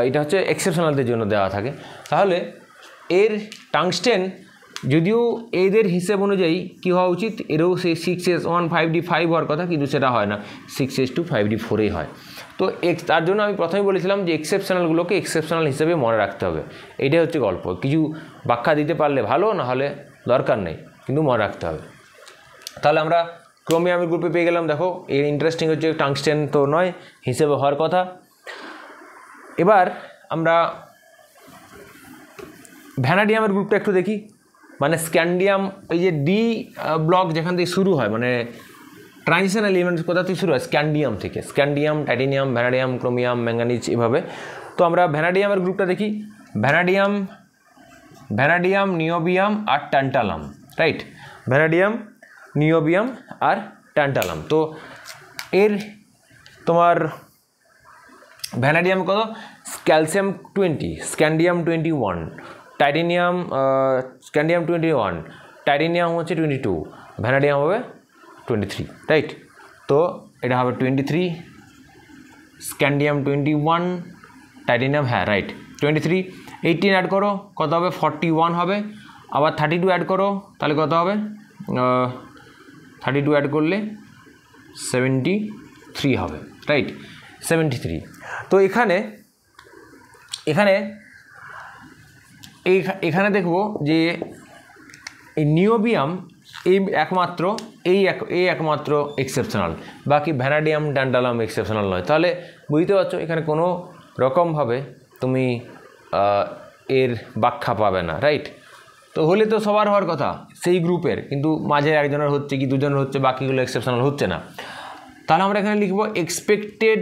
এটা হচ্ছে এক্সেপশনালদের জন্য দেওয়া থাকে। তাহলে এর টাংস্টেন যদিও এদের হিসেব অনুযায়ী কী হওয়া উচিত, এরও সেই 6s1 5d5 হওয়ার কথা, কিন্তু সেটা হয় না, 6s2 5d4 হয়। তো তার জন্য আমি প্রথমে বলেছিলাম যে এক্সেপশনালগুলোকে এক্সেপশনাল হিসেবে মনে রাখতে হবে, এটাই হচ্ছে গল্প। কিছু ব্যাখ্যা দিতে পারলে ভালো, না হলে দরকার নেই, কিন্তু মনে রাখতে হবে। তাহলে আমরা ক্রোমিয়ামের গ্রুপে পেয়ে গেলাম। দেখো এর ইন্টারেস্টিং হচ্ছে টাংস্টেন তো নয়, হিসেবে হওয়ার কথা। এবার আমরা ভ্যানাডিয়ামের গ্রুপটা একটু দেখি, মানে স্ক্যান্ডিয়াম, এই যে ডি ব্লক যেখান থেকে শুরু হয়, মানে ট্রানজিশন এলিমেন্টস কোথা থেকে শুরু হয়, স্ক্যান্ডিয়াম থেকে, scandium, titanium, vanadium, chromium, manganese, এভাবে। তো আমরা ভ্যানাডিয়ামের গ্রুপটা দেখি, ভ্যানাডিয়াম, নিওবিয়াম আর ট্যান্টালাম, রাইট, ভ্যানাডিয়াম, নিওবিয়াম আর ট্যান্টালাম। তো এর তোমার ভ্যানাডিয়াম কত, ক্যালসিয়াম 20, স্ক্যান্ডিয়াম 21, স্ক্যান্ডিয়াম 21, টাইটেনিয়াম হচ্ছে 22, ভ্যানাডিয়াম হবে 23, রাইট। তো এটা হবে 23, স্ক্যান্ডিয়াম 21, টাইটেনিয়াম, হ্যাঁ রাইট 23, 18 অ্যাড করো কত হবে 41 হবে, আবার 32 অ্যাড করো তাহলে কত হবে, 32 অ্যাড করলে 73 হবে, রাইট, 73। তো এখানে দেখব যে এই নিওবিয়াম এই একমাত্র এক্সেপশনাল, বাকি ভ্যানাডিয়াম, ট্যান্টালাম এক্সেপশনাল নয়। তাহলে বুঝতে পারছো এখানে কোনো রকমভাবে তুমি এর ব্যাখ্যা পাবে না, রাইট। তো হলে তো সবার হওয়ার কথা সেই গ্রুপের, কিন্তু মাঝে একজনের হচ্ছে কি দুজনের হচ্ছে, বাকিগুলো এক্সেপশনাল হচ্ছে না। তাহলে আমরা এখানে লিখব এক্সপেক্টেড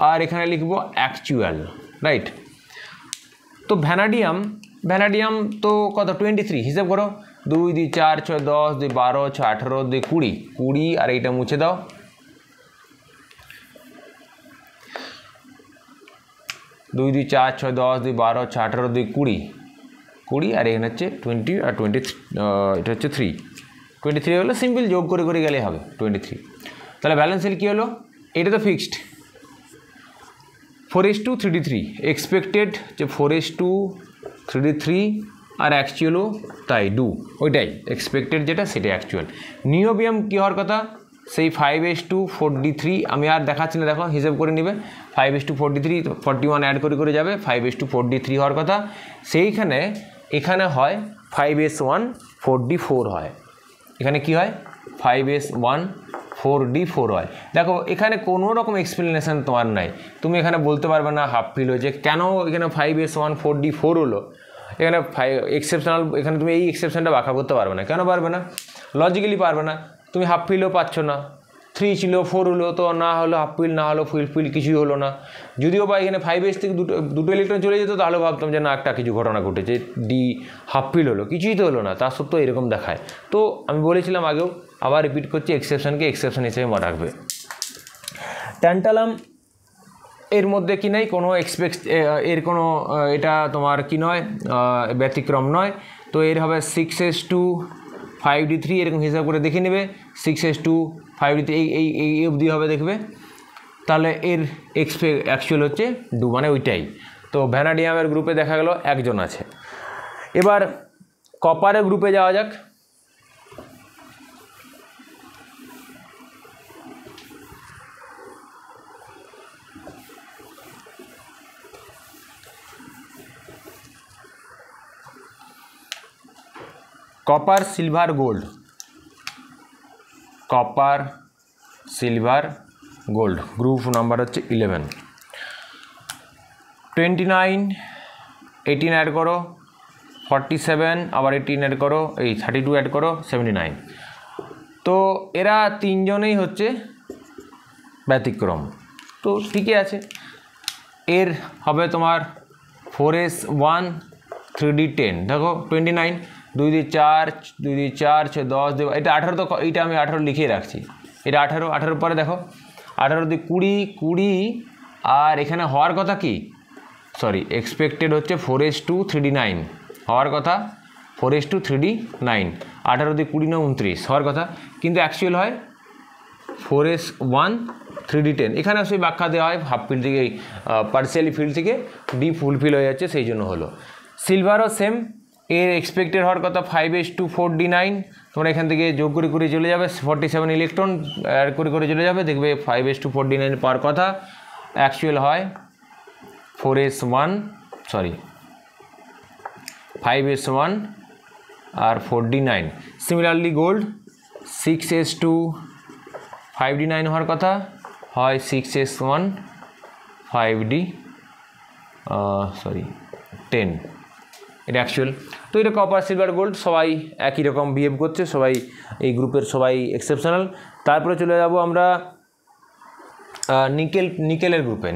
আর এখানে লিখব অ্যাকচুয়াল, রাইট। তো ভ্যানাডিয়াম তো কত 23, হিসাব করো 2 2 4 6 10 2 12 6 18 2 20, আর এইটা মুছে দাও, 2 2 4 6 10 2 12 6 18 2 20 20 আর এখানে হচ্ছে 20 আর 20 এটা হচ্ছে 3 23 হলো সিম্পল যোগ করে করে গেলে হবে 23 তাহলে ব্যালেন্স সেল কী হলো এটা তো ফিক্সড 4:3D3 এক্সপেক্টেড যে 4:3D3 আর অ্যাকচুয়ালও তাই ওইটাই এক্সপেক্টেড যেটা সেটা অ্যাকচুয়াল নিয়োবিয়াম কী হওয়ার কথা সেই 5:4D3 আমি আর দেখাচ্ছি না দেখো হিসেব করে নেবে 5:4D3 41 অ্যাড করে করে যাবে 5:4D3 হওয়ার কথা সেইখানে এখানে হয় 5:4D4 হয় এখানে কি হয় 5:4D4 হয় দেখো এখানে কোনো রকম এক্সপ্লেনেশান তোমার নাই তুমি এখানে বলতে পারবে না হাফ ফিল হয়েছে কেন এখানে 5:4D4 হলো এখানে এক্সেপশনাল এখানে তুমি এই এক্সেপশনটা ব্যাখ্যা করতে পারবে না কেন পারবে না লজিক্যালি পারবে না তুমি হাফ ফিলও পাচ্ছ না 3 ছিল 4 হলো তো না হলো হাফ ফিল না হলো ফুল ফিল কিছুই হলো না যদিও বা এখানে 5s থেকে দুটো ইলেকট্রন চলে যেত তাহলে ভাবতাম যে না একটা কিছু ঘটনা ঘটেছে ডি হাফ ফিল হলো কিছুই তো হলো না তা সত্ত্বেও এরকম দেখায় তো আমি বলেছিলাম আগেও আবার রিপিট করছি এক্সেপশনকে এক্সেপশন হিসেবে মনে রাখবে ট্যান্টালাম এর মধ্যে কি নাই কোনো এর কোনো এটা তোমার কি নয় ব্যতিক্রম নয় তো এর হবে 6:5D3 এরকম হিসাব করে দেখে নেবে 6:5D3 এই অবধি হবে দেখবে তাহলে এর অ্যাকচুয়াল হচ্ছে মানে ওইটাই তো ভ্যানাডিয়ামের গ্রুপে দেখা গেল একজন আছে এবার কপারের গ্রুপে যাওয়া যাক copper silver gold copper silver gold group number हे 11 29 18 ऐड करो 47 आबार 18 ऐड करो 32 ऐड करो 79 तो एरा तीन जनेই হচ্ছে ব্যতিক্রম তো ঠিকই আছে এর হবে তোমার 4s1 3d10 দেখো 29 2 2 4 2 2 4 6 10 দেব এটা 18 তো এইটা আমি 18 লিখে রাখছি এটা 18 18 পরে দেখো 18 দিয়ে 20 20 আর এখানে হওয়ার কথা কি সরি এক্সপেক্টেড হচ্ছে 4s2 3d9 হওয়ার কথা 4s2 3d9 18 দিয়ে 20 না 29 হওয়ার কথা কিন্তু অ্যাকচুয়াল হয় 4s1 3d10 এখানে সেই ব্যাখ্যা দেওয়া হয় হাফ ফিল্ড থেকে পার্সিয়ালি ফিল্ড থেকে ডি ফুল ফিল হয়ে যাচ্ছে সেই জন্য হলো সিলভারও সেম এর এক্সপেক্টেড হওয়ার কথা 5:4D9 তোমরা এখান থেকে যোগ করে করে চলে যাবে 47 ইলেকট্রন অ্যাড করে করে চলে যাবে দেখবে 5:4D9 পাওয়ার কথা অ্যাকচুয়াল হয় 4s1 সরি 5s1 আর 4d9 similarly gold 6s2 5d9 হওয়ার কথা হয় 6s1 5d সরি 10 এটা অ্যাকচুয়াল তো এটা কপার সিলভার গোল্ড সবাই একই রকম বিহেভ করছে সবাই এই গ্রুপের সবাই এক্সেপশনাল তারপরে চলে যাব আমরা নিকেলের গ্রুপে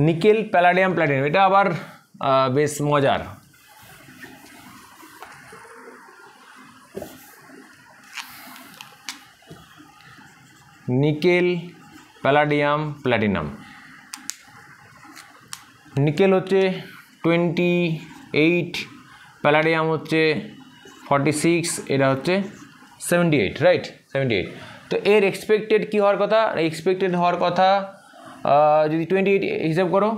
নিকেল প্যালাডিয়াম প্ল্যাটিনাম এটা আবার বেশ মজার নিকেল প্যালাডিয়াম প্ল্যাটিনাম নিকেল হচ্ছে 28 প্যালাডিয়াম হচ্ছে 46 এটা হচ্ছে 78 রাইট 78 তো এর এক্সপেক্টেড কী হওয়ার কথা এক্সপেক্টেড হওয়ার কথা যদি 28 হিসাব করো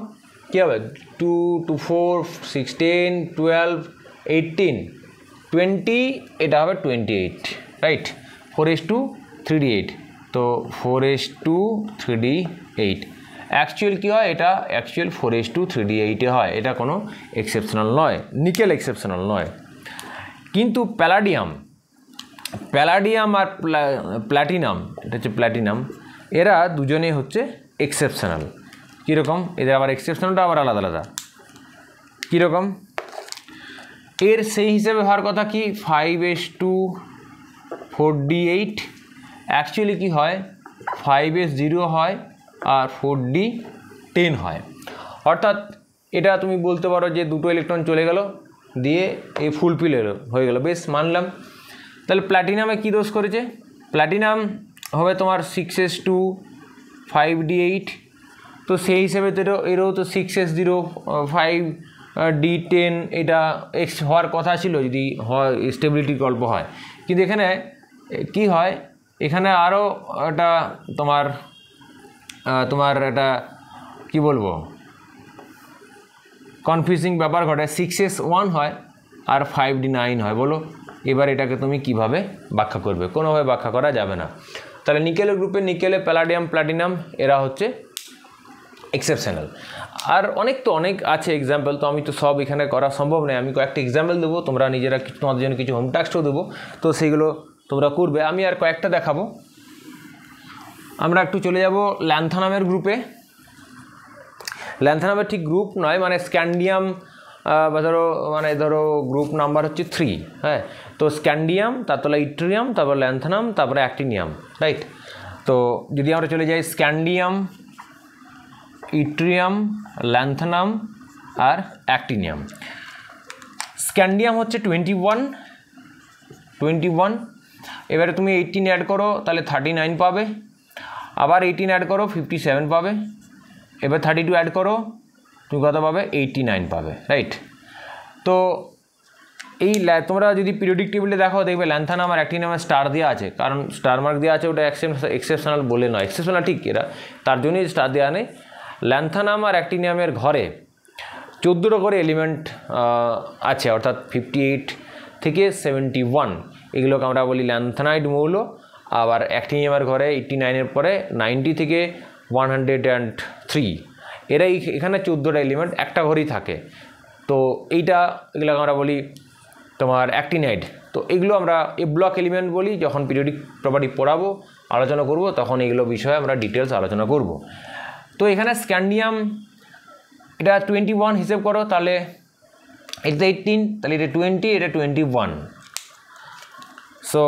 কী হবে 2 2 4 16 12 18 20 এটা হবে 28 রাইট 4s2 3d8 তো 4s2 3d8 অ্যাকচুয়াল কী হয় এটা অ্যাকচুয়াল 4s2 3d8 হয় এটা কোনো এক্সেপশনাল নয় নিকেল এক্সেপশনাল নয় কিন্তু প্যালাডিয়াম আর প্ল্যাটিনাম এটা হচ্ছে প্ল্যাটিনাম এরা দুজনেই হচ্ছে এক্সেপশনাল কীরকম এদের আবার এক্সেপশনালটা আবার আলাদা আলাদা কীরকম এর সেই হিসেবে হওয়ার কথা কি 5s2 4d8 অ্যাকচুয়ালি কি হয় 5s0 হয় আর 4d10 হয় অর্থাৎ এটা তুমি বলতে পারো যে দুটো ইলেকট্রন চলে গেল দিয়ে এই ফুল ফিল হয়ে গেল বেশ মানলাম তাহলে প্ল্যাটিনামে কী দোষ করেছে প্ল্যাটিনাম হবে তোমার 6s2 5d8, তো সেই হিসেবে তো এরও তো 6s0 5d10 এটা এক্স হওয়ার কথা ছিল যদি হয় স্টেবিলিটির গল্প হয়, কিন্তু এখানে কি হয়, এখানে আরও একটা তোমার একটা কী বলবো কনফিউজিং ব্যাপার ঘটে, 6s1 হয় আর 5d9 হয়। বলো এবার এটাকে তুমি কিভাবে ব্যাখ্যা করবে? কোনোভাবে ব্যাখ্যা করা যাবে না। তাহলে নিকেলের গ্রুপে নিকেলে প্যালাডিয়াম প্ল্যাটিনাম এরা হচ্ছে এক্সেপশনাল। আর অনেক আছে এক্সাম্পল, তো আমি তো সব এখানে করা সম্ভব নয়, আমি কয়েকটা এক্সাম্পল দেবো, তোমরা নিজেরা তোমাদের জন্য কিছু হোম টাস্কও দেবো, তো সেইগুলো তোমরা করবে। আমি আর কয়েকটা দেখাবো। আমরা একটু চলে যাব ল্যান্থানামের গ্রুপে। ল্যান্থানামের ঠিক গ্রুপ নয়, মানে স্ক্যান্ডিয়াম বা ধরো গ্রুপ নাম্বার হচ্ছে 3, হ্যাঁ। তো স্ক্যান্ডিয়াম, তারপরে ইট্রিয়াম, তারপর ল্যান্থানাম, তারপরে অ্যাক্টিনিয়াম, রাইট। তো যদি আমরা চলে যাই স্ক্যান্ডিয়াম, ইট্রিয়াম, ল্যান্থানাম আর অ্যাক্টিনিয়াম। স্ক্যান্ডিয়াম হচ্ছে 21, এবারে তুমি 18 অ্যাড করো তাহলে 39 পাবে, আবার 18 অ্যাড করো 57 পাবে, এবার 32 অ্যাড করো তুমি কত পাবে? 89 পাবে, রাইট। তো এই তোমরা যদি পিরিয়ডিক টেবিলে দেখো দেখবে ল্যান্থানাম আর অ্যাক্টিনিয়ামের স্টার দেওয়া আছে, কারণ স্টার মার্ক দেওয়া আছে, ওটা এক্সেপশনাল বলে নয়, এক্সেপশনাল ঠিক এরা, তার জন্যই স্টার দেওয়া নেই। ল্যান্থানাম আর অ্যাক্টিনিয়ামের ঘরে 14টা করে এলিমেন্ট আছে, অর্থাৎ 58 থেকে 71, এগুলোকে আমরা বলি ল্যান্থানাইড মৌল। আবার অ্যাক্টিনিয়ামের ঘরে 89-এর পরে 90 থেকে 103, এরাই এখানে 14টা এলিমেন্ট একটা ঘরেই থাকে। তো এগুলোকে আমরা বলি তোমার অ্যাক্টিনাইড। তো এগুলো আমরা এ ব্লক এলিমেন্ট বলি। যখন পিরিয়ডিক প্রপার্টি পড়াবো, আলোচনা করব, তখন এগুলো বিষয়ে আমরা ডিটেলস আলোচনা করব। তো এখানে স্ক্যান্ডিয়াম এটা 21 হিসেব করো, তাহলে এটা 18, তাহলে এটা 20, এটা 21, সো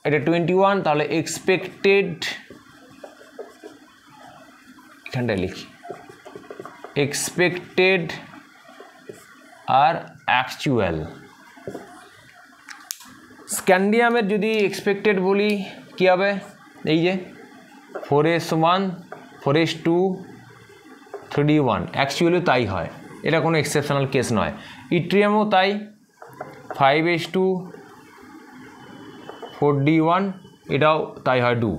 এটা 21, তাহলে এক্সপেক্টেড, এখানটায় লিখি এক্সপেক্টেড আর অ্যাকচুয়াল। স্ক্যান্ডিয়ামের যদি এক্সপেক্টেড বলি কী হবে? এই যে 4s1, 4s2, 3d1, অ্যাকচুয়ালিও তাই হয়, এটা কোনো এক্সেপশনাল কেস নয়। ইট্রিয়ামও তাই, 5s2, 4d1, এটাও তাই হয় 2।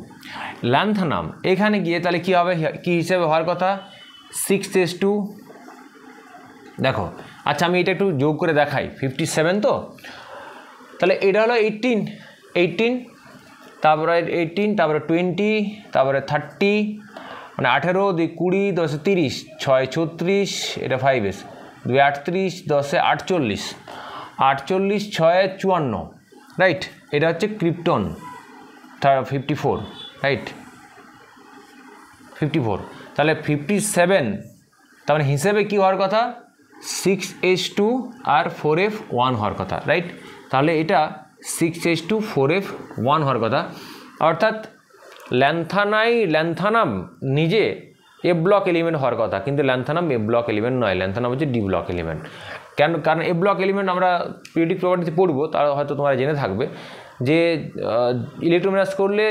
ল্যান্থানাম এখানে গিয়ে তাহলে কী হবে, কী হিসেবে হওয়ার কথা? 6s2, দেখো আচ্ছা আমি এটা একটু যোগ করে দেখাই, 57 তো, তাহলে এটা হলো 18, তারপরে 18, তারপরে 20, তারপরে 30, মানে 18, 2 20, 10 30, 6 36, এটা 5s, 2 38, 10 48, 48, 6 54, রাইট। এটা হচ্ছে ক্রিপ্টন 54, রাইট, 54। তাহলে 57, তার মানে হিসেবে কী হওয়ার কথা? 6s2 আর 4f1 হওয়ার কথা, রাইট। তাহলে এটা 6s2 4f1 হওয়ার কথা, অর্থাৎ ল্যান্থানাম নিজে এ ব্লক এলিমেন্ট হওয়ার কথা, কিন্তু ল্যান্থানাম এ ব্লক এলিমেন্ট নয়, ল্যান্থানাম হচ্ছে ডি ব্লক এলিমেন্ট। কারণ এ ব্লক এলিমেন্ট আমরা পিরিয়ডিক প্রপার্টিতে পড়বো, তার হয়তো তোমরা জেনে থাকবে যে ইলেকট্রোমিনাস করলে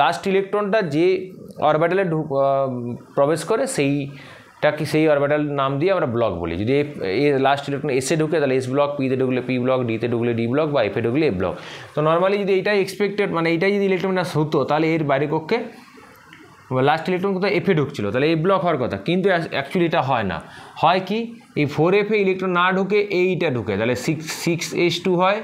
লাস্ট ইলেকট্রনটা যে অরবিটালে প্রবেশ করে সেই অরবিটাল নাম দিয়ে আমরা ব্লক বলি। যদি এ লাস্ট ইলেকট্রন এসে ঢুকে তাহলে এস ব্লক, পিতে ঢুকলে পি ব্লক, ডিতে ঢুকলে ডি ব্লক, বা এফে ঢুকলে এ ব্লক। তো নর্মালি যদি এইটাই এক্সপেক্টেড, মানে এইটাই যদি ইলেকট্রোমিনাস হতো, তাহলে এর বাইরে কক্ষে লাস্ট ইলেকট্রন কোথাও এফে ঢুকছিল, তাহলে এই ব্লক হওয়ার কথা, কিন্তু অ্যাকচুয়ালি এটা হয় না। হয় কি, এই 4f-এ ইলেকট্রন না ঢুকে এইটা ঢুকে, তাহলে 6s2 হয়,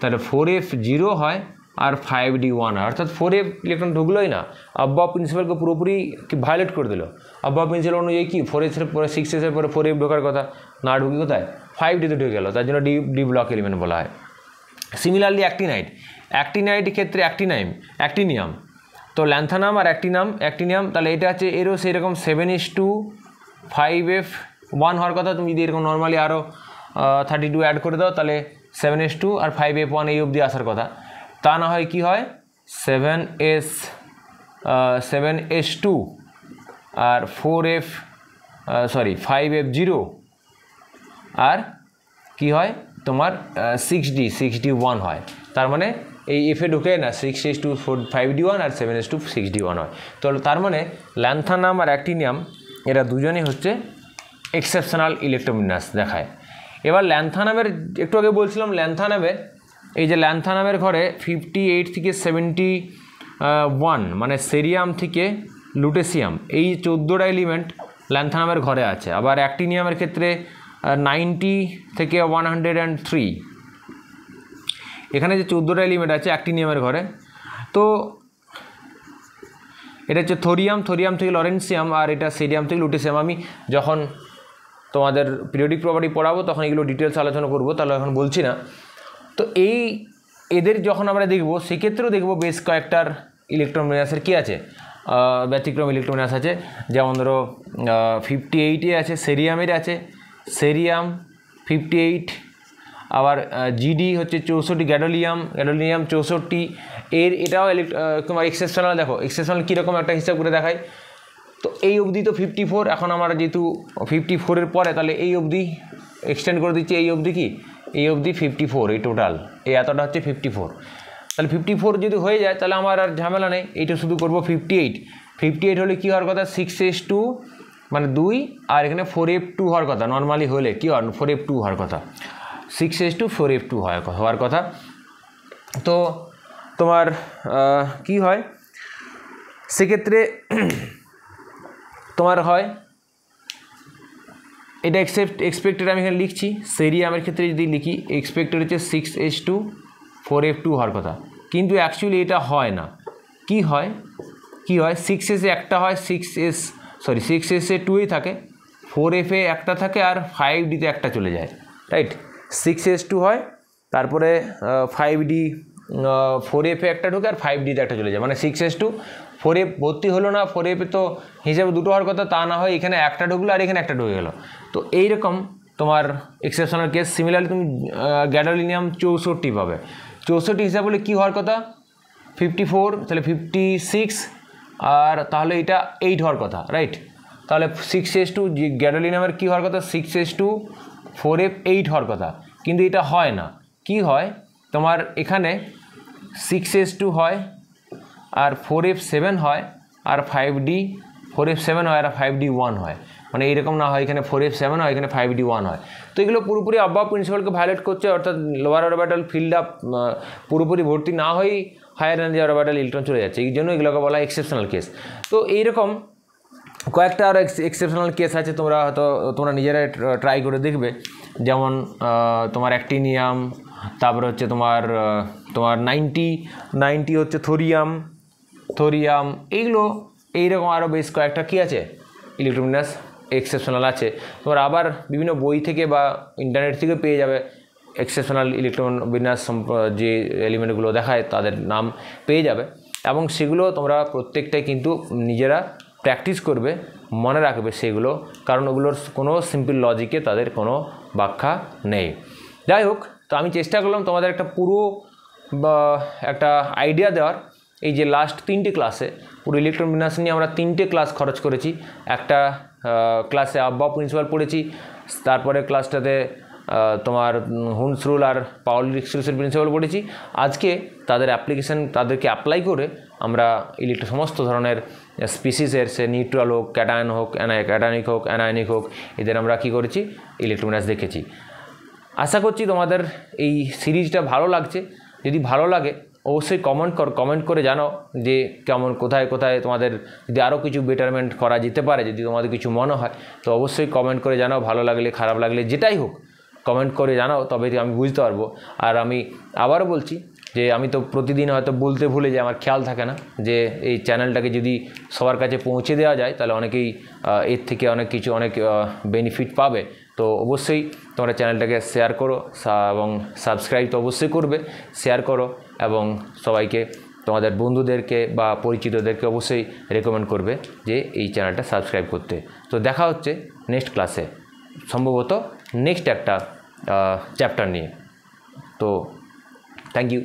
তাহলে 4f0 হয়, আর 5d1 হয়, অর্থাৎ 4f ইলেকট্রন ঢুকলোই না, আববাব প্রিন্সিপালকে পুরোপুরি কি ভায়োলেট করে দিল। আববাব প্রিন্সিপাল অনুযায়ী কি 4s-এর পরে 6s-এর পরে 4f ঢোকার কথা, না ঢুকে কোথায় 5d-তে ঢুকে গেল, তার জন্য ডি ব্লক এলিমেন্ট বলা হয়। সিমিলারলি অ্যাক্টিনাইড ক্ষেত্রে অ্যাক্টিনিয়াম, তো ল্যান্থানাম আর অ্যাক্টিনিয়াম, তাহলে এটা হচ্ছে এরও সেই রকম 7s2 5f1 হওয়ার কথা। তুমি যদি এরকম নর্মালি আরও 32 অ্যাড করে দাও, তাহলে 7s2 আর 5f1 এই অবধি আসার কথা। তা না হয় কি হয়, 7s2 আর 5f0, আর কি হয় তোমার 6d1 হয়। তার মানে এই এফে ঢুকে না 6:5d1 আর 7:6d1 হয়। তো তার মানে ল্যান্থানাম আর অ্যাক্টিনিয়াম এরা দুজনেই হচ্ছে এক্সেপশনাল ইলেকট্রোবিন্যাস দেখায়। এবার ল্যান্থানামের একটু আগে বলছিলাম, ল্যান্থানামের এই যে ল্যান্থানামের ঘরে 58 থেকে 71 মানে সেরিয়াম থেকে লুটেসিয়াম এই 14টা এলিমেন্ট ল্যান্থানামের ঘরে আছে। আবার অ্যাক্টিনিয়ামের ক্ষেত্রে 90 থেকে 103 এখানে যে 14টা এলিমেন্ট আছে অ্যাক্টিনিয়ামের ঘরে। তো এটা হচ্ছে থোরিয়াম থেকে লরেন্সিয়াম, আর এটা সেরিয়াম থেকে লুটেসিয়াম। আমি যখন তোমাদের পিরিয়ডিক প্রপার্টি পড়াবো তখন এগুলো ডিটেলস আলোচনা করব, তাহলে এখন বলছি না। তো এদের যখন আমরা দেখব সেক্ষেত্রেও দেখব বেশ কয়েকটার ইলেকট্রোবিন্যাসের কী আছে, ব্যতিক্রম ইলেকট্রোবিন্যাস আছে। যেমন ধরো 58-এ আছে সেরিয়ামের আছে, সেরিয়াম 58। আবার জিডি হচ্ছে 64, গ্যাডোলিয়াম 64 এটাও তোমার এক্সেপশনাল। দেখো এক্সেপশনাল কীরকম একটা হিসাব করে দেখায়। তো এই অবধি তো 54, এখন আমরা যেহেতু 54-এর পরে তাহলে এই অবধি এক্সটেন্ড করে দিচ্ছি, এই অবধি কি এই অবধি 54, এই টোটাল এই এতটা হচ্ছে 54। তাহলে 54 যদি হয়ে যায় তাহলে আমার আর ঝামেলা নেই, এইটা শুধু করবো 58 হলে কী হওয়ার কথা 6s2 মানে 2, আর এখানে 4f2 হওয়ার কথা। নর্মালি হলে কী হয় 4f2 হওয়ার কথা, 6s2 4f2 হওয়ার কথা। তো তোমার কি হয় সেক্ষেত্রে তোমার হয় এটা এক্সপেক্টেড আমি এখানে লিখছি। সেরিয়ামের ক্ষেত্রে যদি লিখি এক্সপেক্টেড হচ্ছে 6s2 4f2 হওয়ার কথা, কিন্তু অ্যাকচুয়ালি এটা হয় না। কি হয় 6s-এ একটা হয়, 6s-এ 2ই থাকে, 4f-এ একটা থাকে, আর 5d-তে একটা চলে যায়, রাইট। 6s2 হয়, তারপরে 5d 4f-এ একটা ঢুকে, আর 5d-তে একটা চলে যায়, মানে 6s2 4f ভর্তি হলো না। 4f-এ তো হিসাবে দুটো হওয়ার কথা, তা না হয় এখানে একটা ঢুকলো আর এখানে একটা ঢুকে গেলো। তো এইরকম তোমার এক্সেপশনাল কেস। সিমিলারলি তুমি গ্যাডোলিনিয়াম 64 পাবে। 64 হিসাব হলে কী হওয়ার কথা 54, তাহলে 56, আর তাহলে এটা 8 হওয়ার কথা, রাইট। তাহলে 6s2 গ্যাডোলিনিয়ামের কী হওয়ার কথা 6s2 4f 8 হওয়ার কথা, কিন্তু এটা হয় না। কি হয় তোমার এখানে 6s2 হয়, আর 4f 7 হয়, আর 5d 4f 7 হয়, আর 5d 1 হয়, মানে এইরকম না হয় এখানে 4f 7 হয়, এখানে 5d 1 হয়। তো এগুলো পুরোপুরি আবহাওয়া প্রিন্সিপালকে ভায়োলেট করছে, অর্থাৎ লোয়ার অরবিটাল ফিল্ড আপ পুরোপুরি ভর্তি না হয়েই হায়ার এনার্জি অরবিটাল ইলেকট্রন চলে যাচ্ছে, এই জন্য এগুলোকে বলা হয় এক্সেপশনাল কেস। তো এইরকম কয়েকটা আরও এক্সেপশনাল কেস আছে, তোমরা নিজেরাই ট্রাই করে দেখবে। যেমন তোমার অ্যাক্টিনিয়াম, তারপরে হচ্ছে তোমার 90 হচ্ছে থোরিয়াম এইরকম আরও বেশ কয়েকটা কী আছে ইলেকট্রোবিন্যাস এক্সেপশনাল আছে। তোমরা আবার বিভিন্ন বই থেকে বা ইন্টারনেট থেকে পেয়ে যাবে এক্সেপশনাল ইলেকট্রোবিন্যাস যে এলিমেন্টগুলো দেখায় তাদের নাম পেয়ে যাবে, এবং সেগুলো তোমরা প্রত্যেকটাই কিন্তু নিজেরা প্র্যাকটিস করবে, মনে রাখবে সেগুলো, কারণ ওগুলোর কোনো সিম্পল লজিকে তাদের কোনো ব্যাখ্যা নেই। যাই হোক, তো আমি চেষ্টা করলাম তোমাদের একটা পুরো বা একটা আইডিয়া দেওয়ার। এই যে লাস্ট 3টে ক্লাসে পুরো ইলেকট্রোবিন্যাস নিয়ে আমরা 3টে ক্লাস খরচ করেছি। একটা ক্লাসে আবহাওয়া প্রিন্সিপাল পড়েছি, তারপরে ক্লাসটাতে তোমার হুন্স রুল আর পাউলি ডিস্ট্রিবিউশন প্রিন্সিপাল পড়েছি। আজকে তাদের অ্যাপ্লিকেশন, তাদেরকে অ্যাপ্লাই করে আমরা সমস্ত ধরনের স্পিসিসের, সে নিউট্রাল হোক, ক্যাটায়ন হোক, ক্যাটায়নিক হোক, অ্যানায়নিক হোক, এদের আমরা কী করেছি ইলেকট্রোবিন্যাস দেখেছি। আশা করছি তোমাদের এই সিরিজটা ভালো লাগছে। যদি ভালো লাগে অবশ্যই কমেন্ট করে জানাও যে কেমন, কোথায় তোমাদের যদি আরও কিছু বেটারমেন্ট করা যেতে পারে, যদি তোমাদের কিছু মনে হয় তো অবশ্যই কমেন্ট করে জানাও। ভালো লাগলে, খারাপ লাগলে, যেটাই হোক কমেন্ট করে জানাও, তবে আমি বুঝতে পারবো। আর আমি আবারও বলছি যে আমি তো প্রতিদিন হয়তো বলতে ভুলে যাই, আমার খেয়াল থাকে না যে এই চ্যানেলটাকে যদি সবার কাছে পৌঁছে দেওয়া যায় তাহলে অনেকেই এর থেকে অনেক বেনিফিট পাবে। তো অবশ্যই তোমরা চ্যানেলটাকে শেয়ার করো এবং সাবস্ক্রাইব তো অবশ্যই করবে, শেয়ার করো, এবং সবাইকে তোমাদের বন্ধুদেরকে বা পরিচিতদেরকে অবশ্যই রেকমেন্ড করবে যে এই চ্যানেলটা সাবস্ক্রাইব করতে। তো দেখা হচ্ছে নেক্সট ক্লাসে, সম্ভবত নেক্সট একটা চ্যাপ্টার নিয়ে। তো থ্যাংক ইউ।